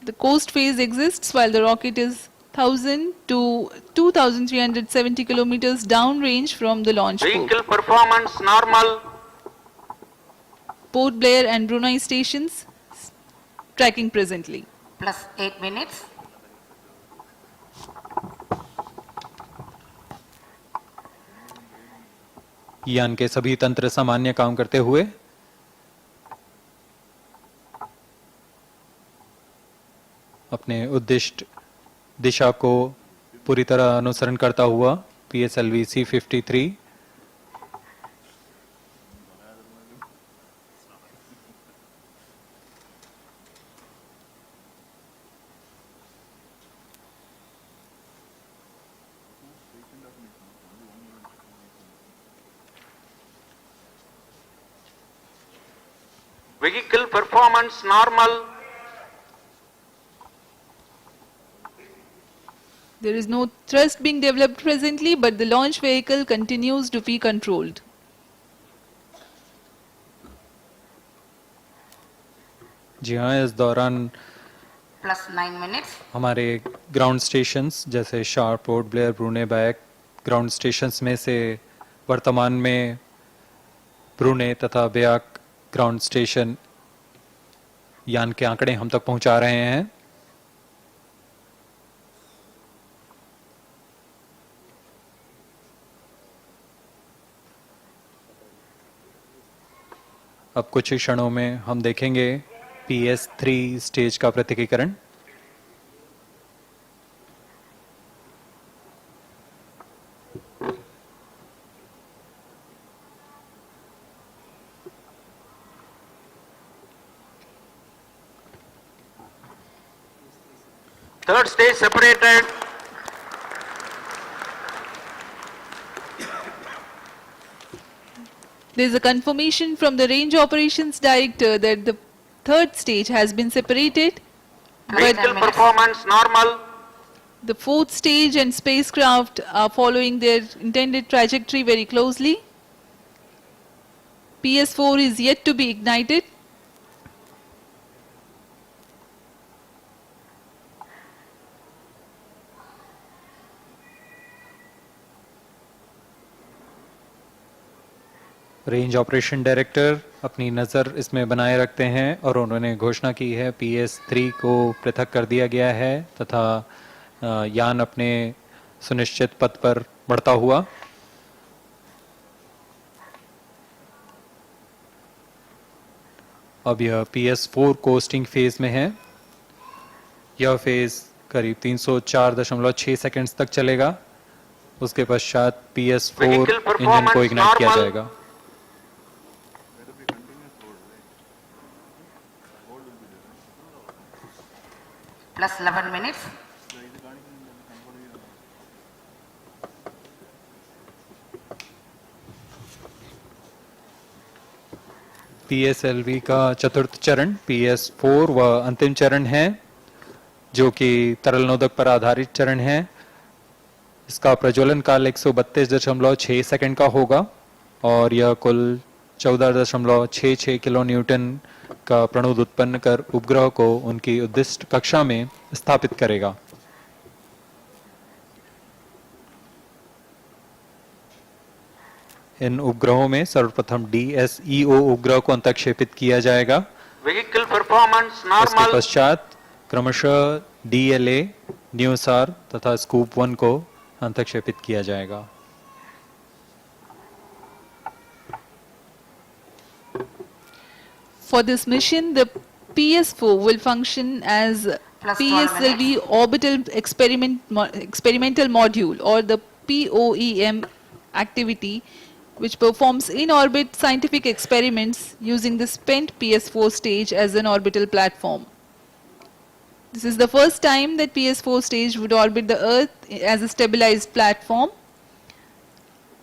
Speaker 3: The coast phase exists while the rocket is 1000 to 2370 kilometers downrange from the launch port.
Speaker 11: Vehicle performance normal.
Speaker 3: Port Blair and Brunei stations tracking presently.
Speaker 5: Plus 8 minutes.
Speaker 2: यान के सभी तंत्र सामान्य काम करते हुए अपने उद्दिष्ट दिशा को पूरी तरह अनुसरण करता हुआ PSLV C-53
Speaker 11: Vehicle performance normal.
Speaker 3: There is no thrust being developed presently, but the launch vehicle continues to be controlled.
Speaker 2: जी हाँ, इस दौरान
Speaker 5: Plus 9 minutes.
Speaker 2: हमारे ग्राउंड स्टेशंस जैसे शार, port Blair, ब्रूने back ground stations में से वर्तमान में ब्रूने तथा ब्याक ग्राउंड स्टेशन यान के आंकड़े हम तक पहुंचा रहे हैं। अब कुछ ही क्षणों में हम देखेंगे PS3 स्टेज का पृथकीकरण।
Speaker 11: Third stage separated.
Speaker 3: There is a confirmation from the Range Operations Director that the third stage has been separated, but
Speaker 11: Vehicle performance normal.
Speaker 3: the fourth stage and spacecraft are following their intended trajectory very closely. PS4 is yet to be ignited.
Speaker 2: Range operation director अपनी नज़र इसमें बनाए रखते हैं और उन्होंने घोषणा की है PS3 को पृथक कर दिया गया है तथा यान अपने सुनिश्चित पथ पर बढ़ता हुआ अब यह PS4 कोस्टिंग फेज में है। यह फेज करीब 304.6 सेकंड्स तक चलेगा। उसके पश्चात PS4 इंजन को इग्नाइट किया जाएगा।
Speaker 5: Plus 11 minutes.
Speaker 2: PSLV का चतुर्थ चरण PS4 व अंतिम चरण है जो कि तरल नोदक पर आधारित चरण है। इसका प्रज्वलन काल 132.6 सेकंड का होगा और यह कुल 14.66 किलो न्यूटन का प्रणुद उत्पन्न कर उपग्रह को उनकी उद्दिष्ट कक्षा में स्थापित करेगा। इन उपग्रहों में सर्वप्रथम DSEO उपग्रह को अंतक्षेपित किया जाएगा।
Speaker 11: Vehicle performance normal.
Speaker 2: इसके पश्चात क्रमशः DLA, न्यूसार तथा स्कूप 1 को अंतक्षेपित किया जाएगा।
Speaker 3: For this mission, the PS4 will function as PSLV orbital experimental module or the POEM activity, which performs in-orbit scientific experiments using the spent PS4 stage as an orbital platform. This is the first time that PS4 stage would orbit the Earth as a stabilized platform.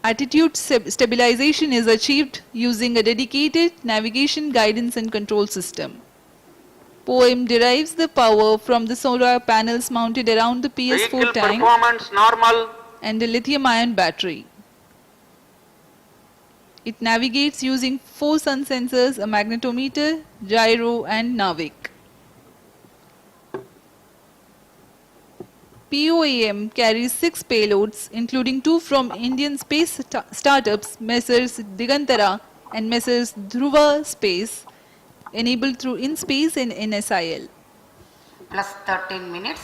Speaker 3: Attitude stabilization is achieved using a dedicated navigation, guidance and control system. POEM derives the power from the solar panels mounted around the PS4
Speaker 11: Vehicle
Speaker 3: tank
Speaker 11: performance normal.
Speaker 3: and a lithium-ion battery. It navigates using 4 sun sensors, a magnetometer, gyro and Navik. POAM carries 6 payloads, including 2 from Indian space startups Messrs Digantara and Messrs Dhruva Space, enabled through InSpace and NSIL.
Speaker 5: Plus 13 minutes.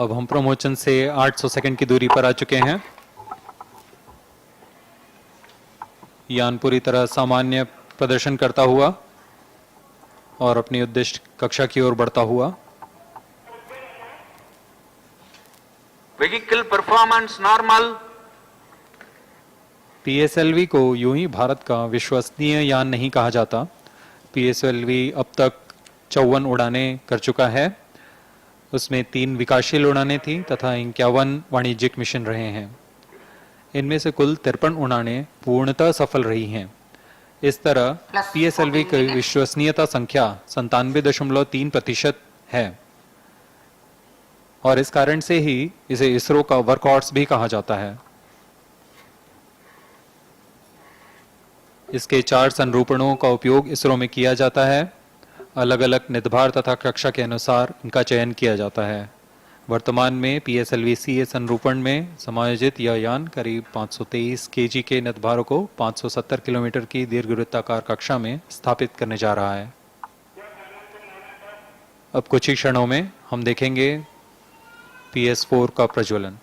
Speaker 2: अब हम promotion से 800 second की दूरी पर आ चुके हैं। यान पूरी तरह सामान्य प्रदर्शन करता हुआ और अपनी उद्दिष्ट कक्षा की ओर बढ़ता हुआ।
Speaker 11: Vehicle performance normal.
Speaker 2: PSLV को यूं ही भारत का विश्वसनीय यान नहीं कहा जाता। PSLV अब तक 54 उड़ानें कर चुका है। उसमें 3 विकासशील उड़ानें थीं तथा 51 वाणिज्यिक मिशन रहे हैं। इनमें से कुल 53 उड़ानें पूर्णतः सफल रही हैं। इस तरह PSLV की विश्वसनीयता संख्या 97.3% है और इस कारण से ही इसे इसरो का वर्कहॉर्स भी कहा जाता है। इसके 4 संरूपणों का उपयोग इसरो में किया जाता है। अलग अलग निदभार तथा कक्षा के अनुसार इनका चयन किया जाता है। वर्तमान में PSLV CA संरूपण में समायोजित यह यान करीब 523 kg के निदभारों को 570 किलोमीटर की दीर्घवृत्ताकार कक्षा में स्थापित करने जा रहा है। अब कुछ ही क्षणों में हम देखेंगे PS4 का प्रज्वलन।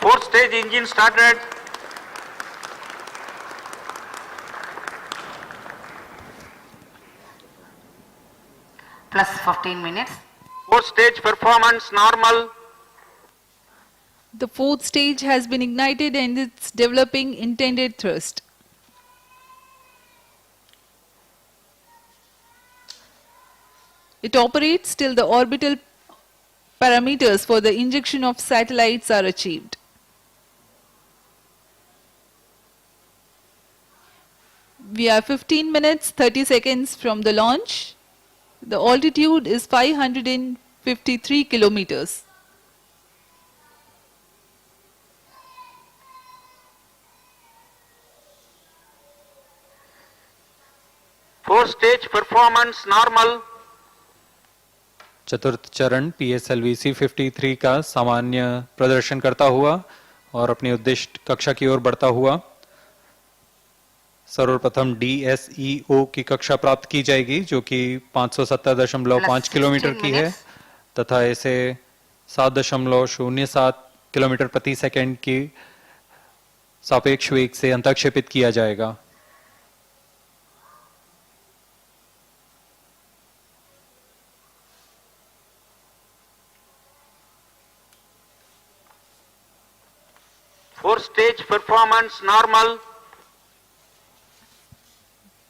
Speaker 11: Fourth stage engine started.
Speaker 5: Plus 15 minutes.
Speaker 11: Fourth stage performance normal.
Speaker 3: The 4th stage has been ignited and it's developing intended thrust. It operates till the orbital parameters for the injection of satellites are achieved. We are 15 minutes 30 seconds from the launch. The altitude is 553 kilometers.
Speaker 11: Fourth stage performance normal.
Speaker 2: चतुर्थ चरण PSLV C-53 का सामान्य प्रदर्शन करता हुआ और अपनी उद्दिष्ट कक्षा की ओर बढ़ता हुआ। सर्वप्रथम DSEO की कक्षा प्राप्त की जाएगी जो कि 570.5 किलोमीटर की है तथा इसे 7.07 किलोमीटर प्रति सेकंड की सापेक्ष वेग से अंतःक्षेपित किया जाएगा।
Speaker 11: Fourth stage performance normal.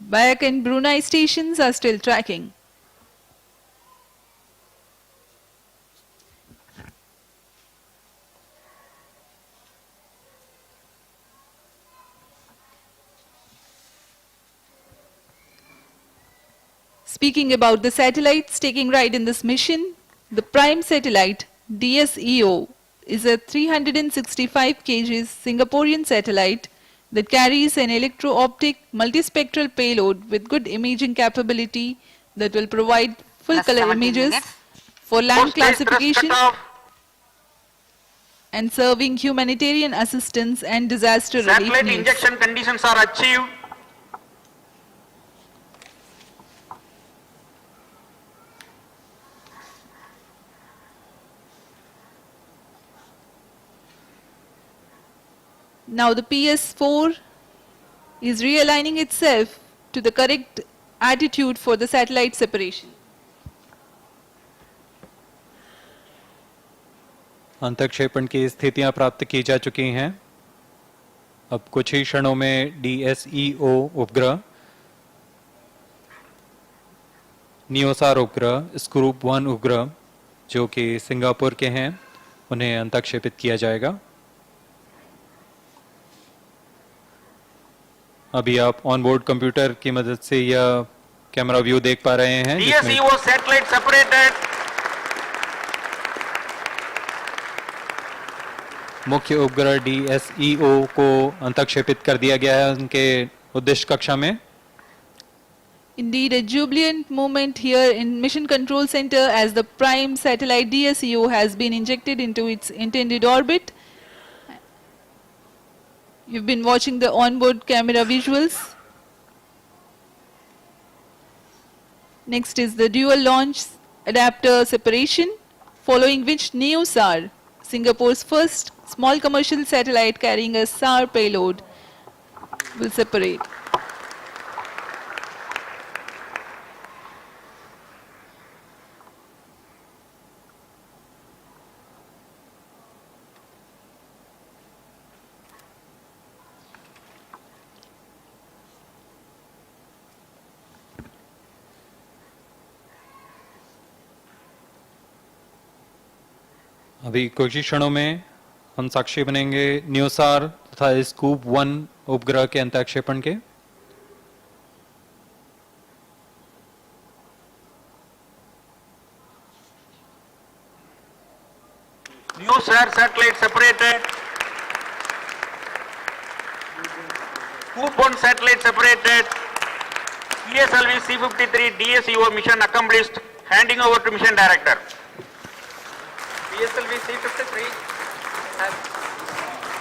Speaker 3: Bayak and Brunei stations are still tracking. Speaking about the satellites taking right in this mission, the prime satellite DSEO is a 365 kg Singaporean satellite that carries an electro-optic multispectral payload with good imaging capability that will provide full color images for land classification and serving humanitarian assistance and disaster relief
Speaker 11: Satellite
Speaker 3: needs.
Speaker 11: injection conditions are achieved.
Speaker 3: Now the PS4 is realigning itself to the correct attitude for the satellite separation.
Speaker 2: अंतःक्षेपण की स्थितियां प्राप्त की जा चुकी हैं। अब कुछ ही क्षणों में DSEO उपग्रह, नियोसार उपग्रह, स्क्रूप 1 उपग्रह जो कि सिंगापुर के हैं, उन्हें अंतक्षेपित किया जाएगा। अभी आप ऑनबोर्ड कंप्यूटर की मदद से यह कैमरा व्यू देख पा रहे हैं जिसमें
Speaker 11: DSEO satellite separated.
Speaker 2: मुख्य उपग्रह DSEO को अंतक्षेपित कर दिया गया है उनके उद्देश्य कक्षा में।
Speaker 3: Indeed, a jubilant moment here in Mission Control Center as the prime satellite DSEO has been injected into its intended orbit. You've been watching the onboard camera visuals. Next is the dual launch adapter separation, following which NeoSAR, Singapore's first small commercial satellite carrying a SAR payload, will separate.
Speaker 2: अभी कुछ ही क्षणों में हम साक्षी बनेंगे न्यूसार तथा scoop 1 उपग्रह के अंतक्षेपण के।
Speaker 11: NewSAR satellite separated. Scoop 1 satellite separated. PSLV C-53 DSEO mission accomplished. Handing over to mission director.
Speaker 4: PSLV C-53 has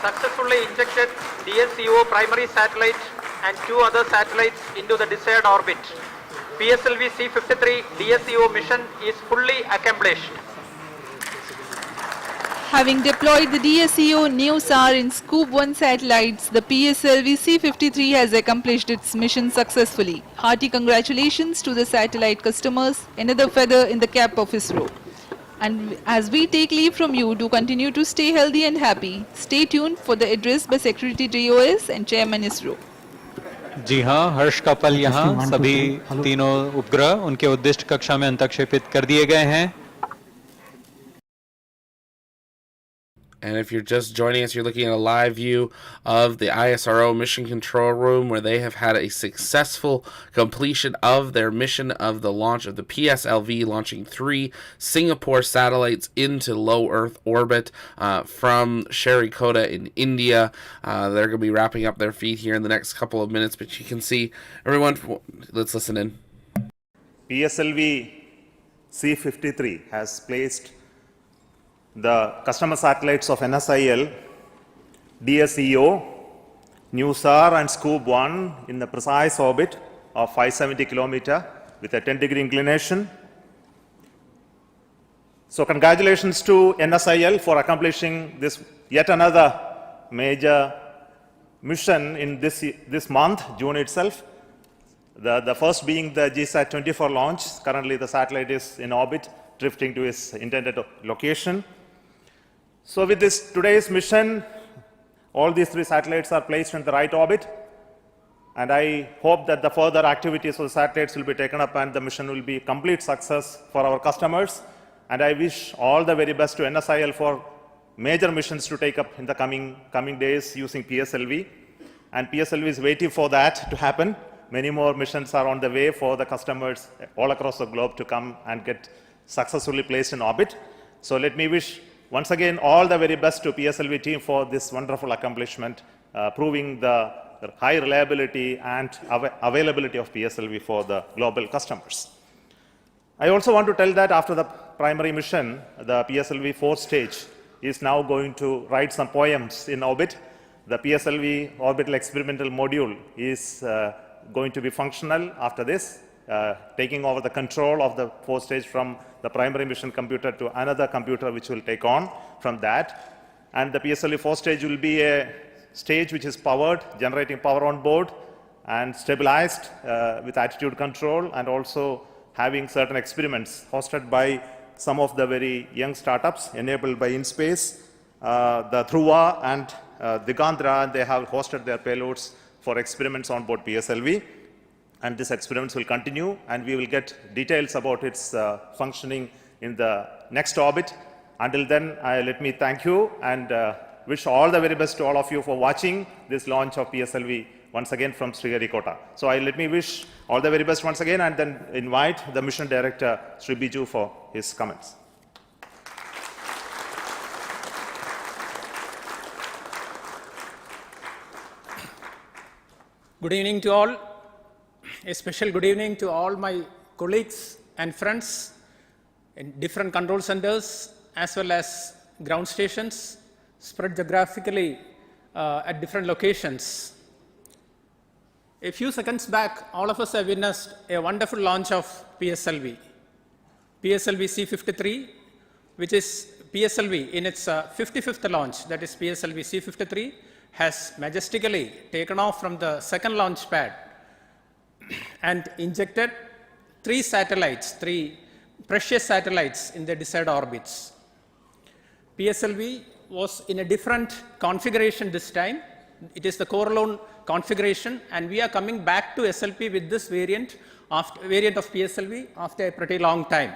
Speaker 4: successfully injected DSEO primary satellite and 2 other satellites into the desired orbit. PSLV C-53 DSEO mission is fully accomplished.
Speaker 3: Having deployed the DSEO NeoSAR in Scoop 1 satellites, the PSLV C-53 has accomplished its mission successfully. Hearty congratulations to the satellite customers, another feather in the cap of ISRO. And as we take leave from you, do continue to stay healthy and happy. Stay tuned for the address by Secretary DOS and Chairman ISRO.
Speaker 2: जी हाँ, हर्ष का पल यहाँ सभी तीनों उपग्रह उनके उद्दिष्ट कक्षा में अंतक्षेपित कर दिए गए हैं।
Speaker 1: And if you're just joining us, you're looking at a live view of the ISRO mission control room where they have had a successful completion of their mission of the launch of the PSLV, launching 3 Singapore satellites into low Earth orbit from Sriharikota in India. They're going to be wrapping up their feed here in the next couple of minutes, but you can see, everyone, let's listen in.
Speaker 13: PSLV C-53 has placed the customer satellites of NSIL, DSEO, NewSAR and Scoop 1 in the precise orbit of 570 km with a 10-degree inclination. So congratulations to NSIL for accomplishing this yet another major mission in this month, June itself. The first being the GSAT-24 launch. Currently the satellite is in orbit, drifting to its intended location. So with today's mission, all these 3 satellites are placed in the right orbit, and I hope that the further activities of the satellites will be taken up and the mission will be a complete success for our customers. And I wish all the very best to NSIL for major missions to take up in the coming days using PSLV. And PSLV is waiting for that to happen. Many more missions are on the way for the customers all across the globe to come and get successfully placed in orbit. So let me wish once again all the very best to PSLV team for this wonderful accomplishment, proving the high reliability and availability of PSLV for the global customers. I also want to tell that after the primary mission, the PSLV 4th stage is now going to write some poems in orbit. The PSLV orbital experimental module is going to be functional after this, taking over the control of the 4th stage from the primary mission computer to another computer which will take on from that. And the PSLV 4th stage will be a stage which is powered, generating power on board and stabilized with attitude control, and also having certain experiments hosted by some of the very young startups enabled by InSpace. the Dhruva and Digandra, and they have hosted their payloads for experiments on board PSLV. And these experiments will continue, and we will get details about its functioning in the next orbit. Until then, let me thank you and wish all the very best to all of you for watching this launch of PSLV once again from Sriharikota. So let me wish all the very best once again, and then invite the mission director, Sri Biju, for his comments.
Speaker 14: Good evening to all. A special good evening to all my colleagues and friends in different control centers as well as ground stations spread geographically at different locations. A few seconds back, all of us have witnessed a wonderful launch of PSLV. PSLV C-53, which is PSLV in its 55th launch, that is PSLV C-53, has majestically taken off from the second launch pad and injected three precious satellites in their desired orbits. PSLV was in a different configuration this time. It is the core alone configuration, and we are coming back to SLP with this variant of PSLV after a pretty long time.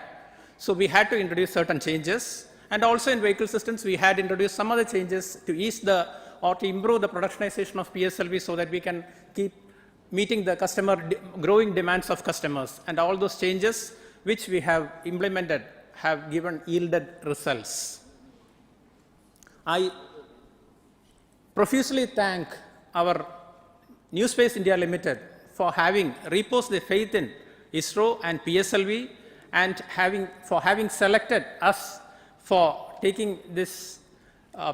Speaker 14: So we had to introduce certain changes, and also in vehicle systems we had introduced some other changes to ease or to improve the productionization of PSLV so that we can keep meeting the growing demands of customers. And all those changes which we have implemented have yielded results. I profusely thank our New Space India Limited for having reposed their faith in ISRO and PSLV, and for having selected us for taking this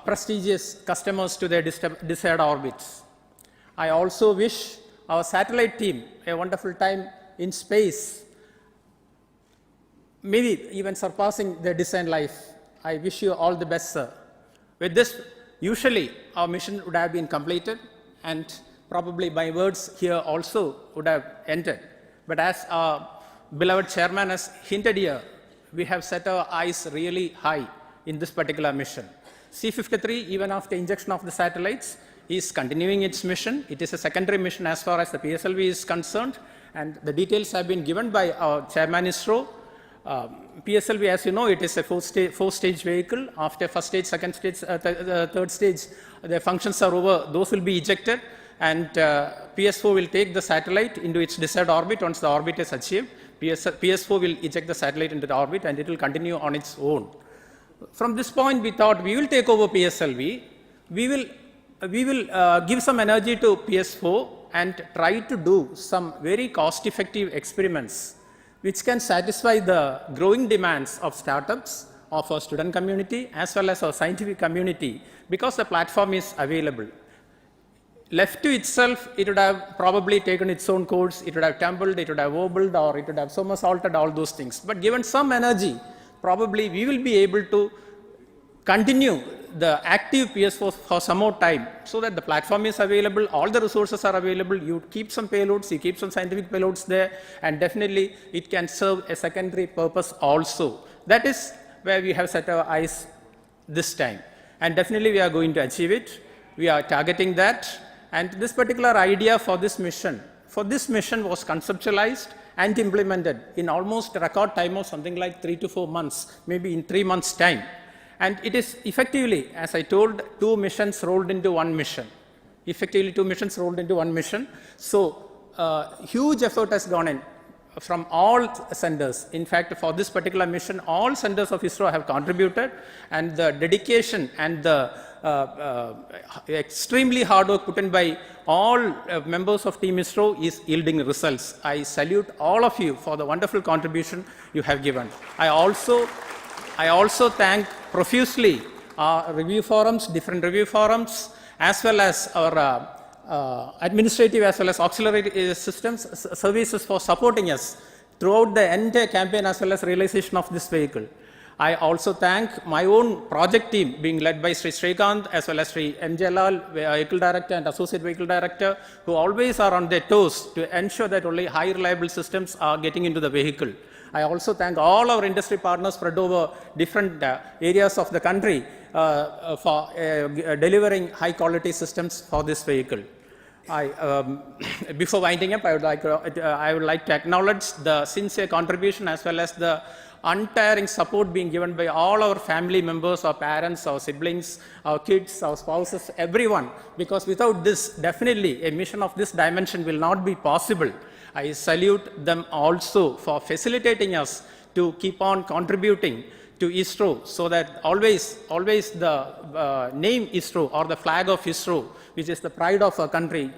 Speaker 14: prestigious customers to their desired orbits. I also wish our satellite team a wonderful time in space, maybe even surpassing their design life. I wish you all the best, sir. With this, usually our mission would have been completed, and probably my words here also would have ended. But as our beloved chairman has hinted here, we have set our eyes really high in this particular mission. C-53, even after injection of the satellites, is continuing its mission. It is a secondary mission as far as the PSLV is concerned, and the details have been given by our chairman ISRO. PSLV, as you know, it is a four-stage vehicle. After first stage, second stage, third stage, the functions are over. Those will be ejected, and PS4 will take the satellite into its desired orbit. Once the orbit is achieved, PS4 will eject the satellite into the orbit, and it will continue on its own. From this point, we thought we will take over PSLV. We will give some energy to PS4 and try to do some very cost-effective experiments which can satisfy the growing demands of startups, of our student community, as well as our scientific community, because the platform is available. Left to itself, it would have probably taken its own course, it would have tumbled, it would have wobbled, or it would have somersaulted, all those things. But given some energy, probably we will be able to continue the active PS4 for some more time, so that the platform is available, all the resources are available, you keep some payloads, you keep some scientific payloads there, and definitely it can serve a secondary purpose also. That is where we have set our eyes this time, and definitely we are going to achieve it. We are targeting that, and this particular idea for this mission was conceptualized and implemented in almost a record time of something like 3 to 4 months, maybe in 3 months' time. And it is effectively, as I told, two missions rolled into one mission. So, huge effort has gone in from all centers. In fact, for this particular mission, all centers of ISRO have contributed, and the dedication and the extremely hard work put in by all members of Team ISRO is yielding results. I salute all of you for the wonderful contribution you have given. I also thank profusely our different review forums, as well as our administrative as well as auxiliary services for supporting us throughout the entire campaign as well as realization of this vehicle. I also thank my own project team being led by Sri Srikanth as well as Sri M. Jalal, Vehicle Director and Associate Vehicle Director, who always are on their toes to ensure that only high reliable systems are getting into the vehicle. I also thank all our industry partners spread over different areas of the country for delivering high quality systems for this vehicle. Before winding up, I would like to acknowledge the sincere contribution as well as the untiring support being given by all our family members, our parents, our siblings, our kids, our spouses, everyone, because without this, definitely a mission of this dimension will not be possible. I salute them also for facilitating us to keep on contributing to ISRO, so that always the name ISRO or the flag of ISRO, which is the pride of our country,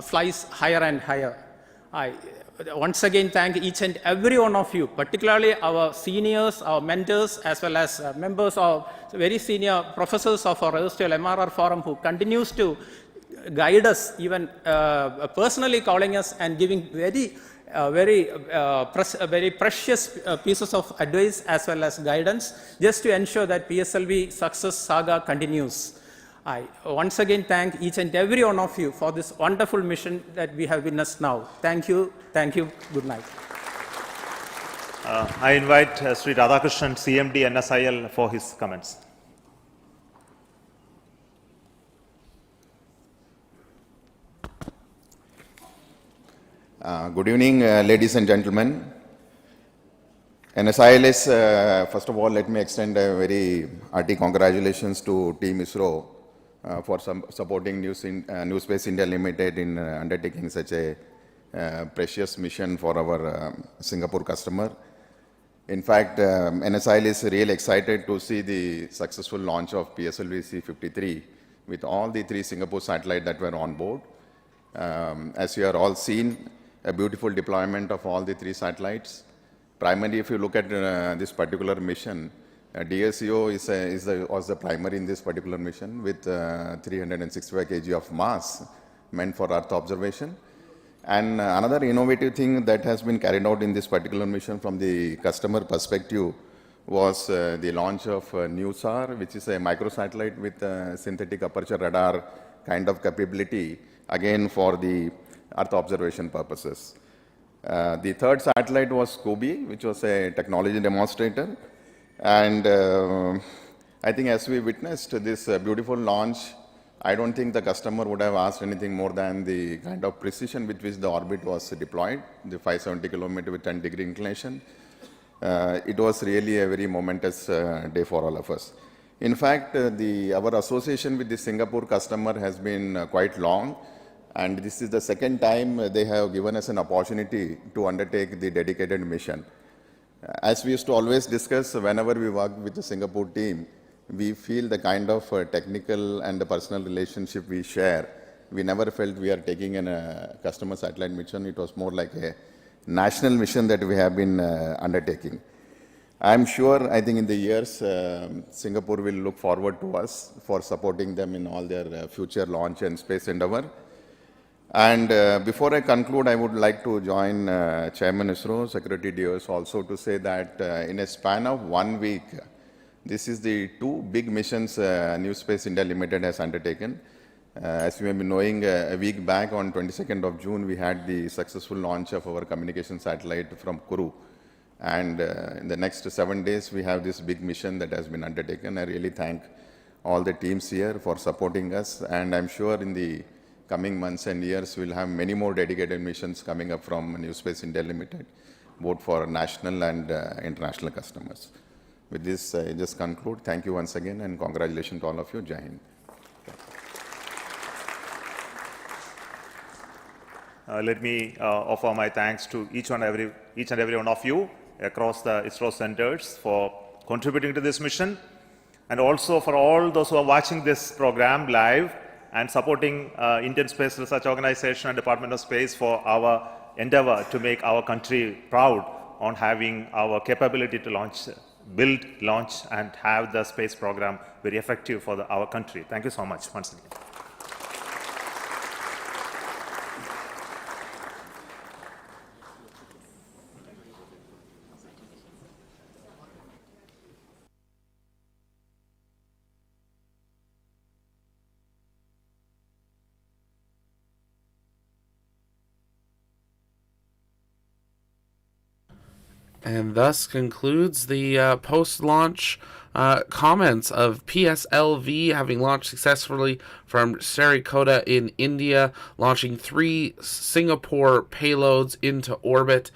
Speaker 14: flies higher and higher. I once again thank each and every one of you, particularly our seniors, our mentors, as well as members of very senior professors of our erstwhile MRR forum who continues to guide us, even personally calling us and giving very precious pieces of advice as well as guidance, just to ensure that PSLV success saga continues. I once again thank each and every one of you for this wonderful mission that we have witnessed now. Thank you, good night.
Speaker 13: I invite Sri Radhakrishnan, CMD NSIL, for his comments.
Speaker 15: Good evening, ladies and gentlemen. NSIL is, first of all, let me extend a very hearty congratulations to Team ISRO for supporting New Space India Limited in undertaking such a precious mission for our Singapore customer. In fact, NSIL is really excited to see the successful launch of PSLV C-53 with all the 3 Singapore satellites that were on board. As you are all seen, a beautiful deployment of all the 3 satellites. Primarily, if you look at this particular mission, DSEO was the primary in this particular mission with 365 kg of mass meant for Earth observation. And another innovative thing that has been carried out in this particular mission from the customer perspective was the launch of NewSAR, which is a microsatellite with synthetic aperture radar kind of capability, again for the Earth observation purposes. The third satellite was SCOBY, which was a technology demonstrator. And I think as we witnessed this beautiful launch, I don't think the customer would have asked anything more than the kind of precision with which the orbit was deployed, the 570 kilometer with 10-degree inclination. It was really a very momentous day for all of us. In fact, our association with the Singapore customer has been quite long, and this is the second time they have given us an opportunity to undertake the dedicated mission. As we used to always discuss, whenever we work with the Singapore team, we feel the kind of technical and the personal relationship we share. We never felt we are taking a customer satellite mission. It was more like a national mission that we have been undertaking. I'm sure, I think in the years, Singapore will look forward to us for supporting them in all their future launch and space endeavor. And before I conclude, I would like to join Chairman ISRO, Secretary DOS also to say that in a span of 1 week, this is the 2 big missions New Space India Limited has undertaken. As you may be knowing, a week back on 22nd of June, we had the successful launch of our communication satellite from Kourou. And in the next 7 days, we have this big mission that has been undertaken. I really thank all the teams here for supporting us. And I'm sure in the coming months and years, we'll have many more dedicated missions coming up from New Space India Limited, both for national and international customers. With this, I just conclude. Thank you once again, and congratulations to all of you. Jai Hind.
Speaker 13: Let me offer my thanks to each and every one of you across the ISRO centers for contributing to this mission, and also for all those who are watching this program live and supporting Indian Space Research Organization and Department of Space for our endeavor to make our country proud on having our capability to build, launch, and have the space program very effective for our country. Thank you so much once again.
Speaker 1: And thus concludes the post-launch comments of PSLV having launched successfully from Sriharikota in India, launching 3 Singapore payloads into orbit.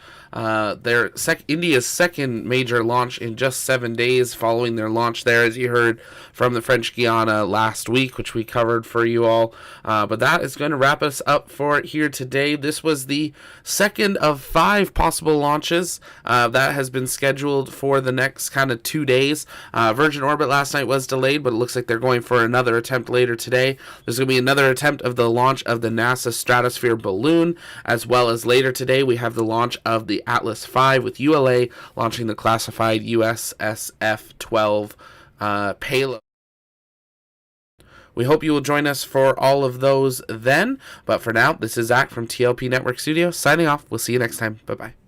Speaker 1: India's second major launch in just 7 days following their launch there, as you heard from the French Guiana last week, which we covered for you all. But that is going to wrap us up for here today. This was the second of 5 possible launches that has been scheduled for the next kind of 2 days. Virgin Orbit last night was delayed, but it looks like they're going for another attempt later today. There's going to be another attempt of the launch of the NASA Stratosphere balloon, as well as later today we have the launch of the Atlas V with ULA launching the classified USSF-12 payload. We hope you will join us for all of those then, but for now, this is Zach from TLP Network Studios signing off. We'll see you next time. Bye-bye.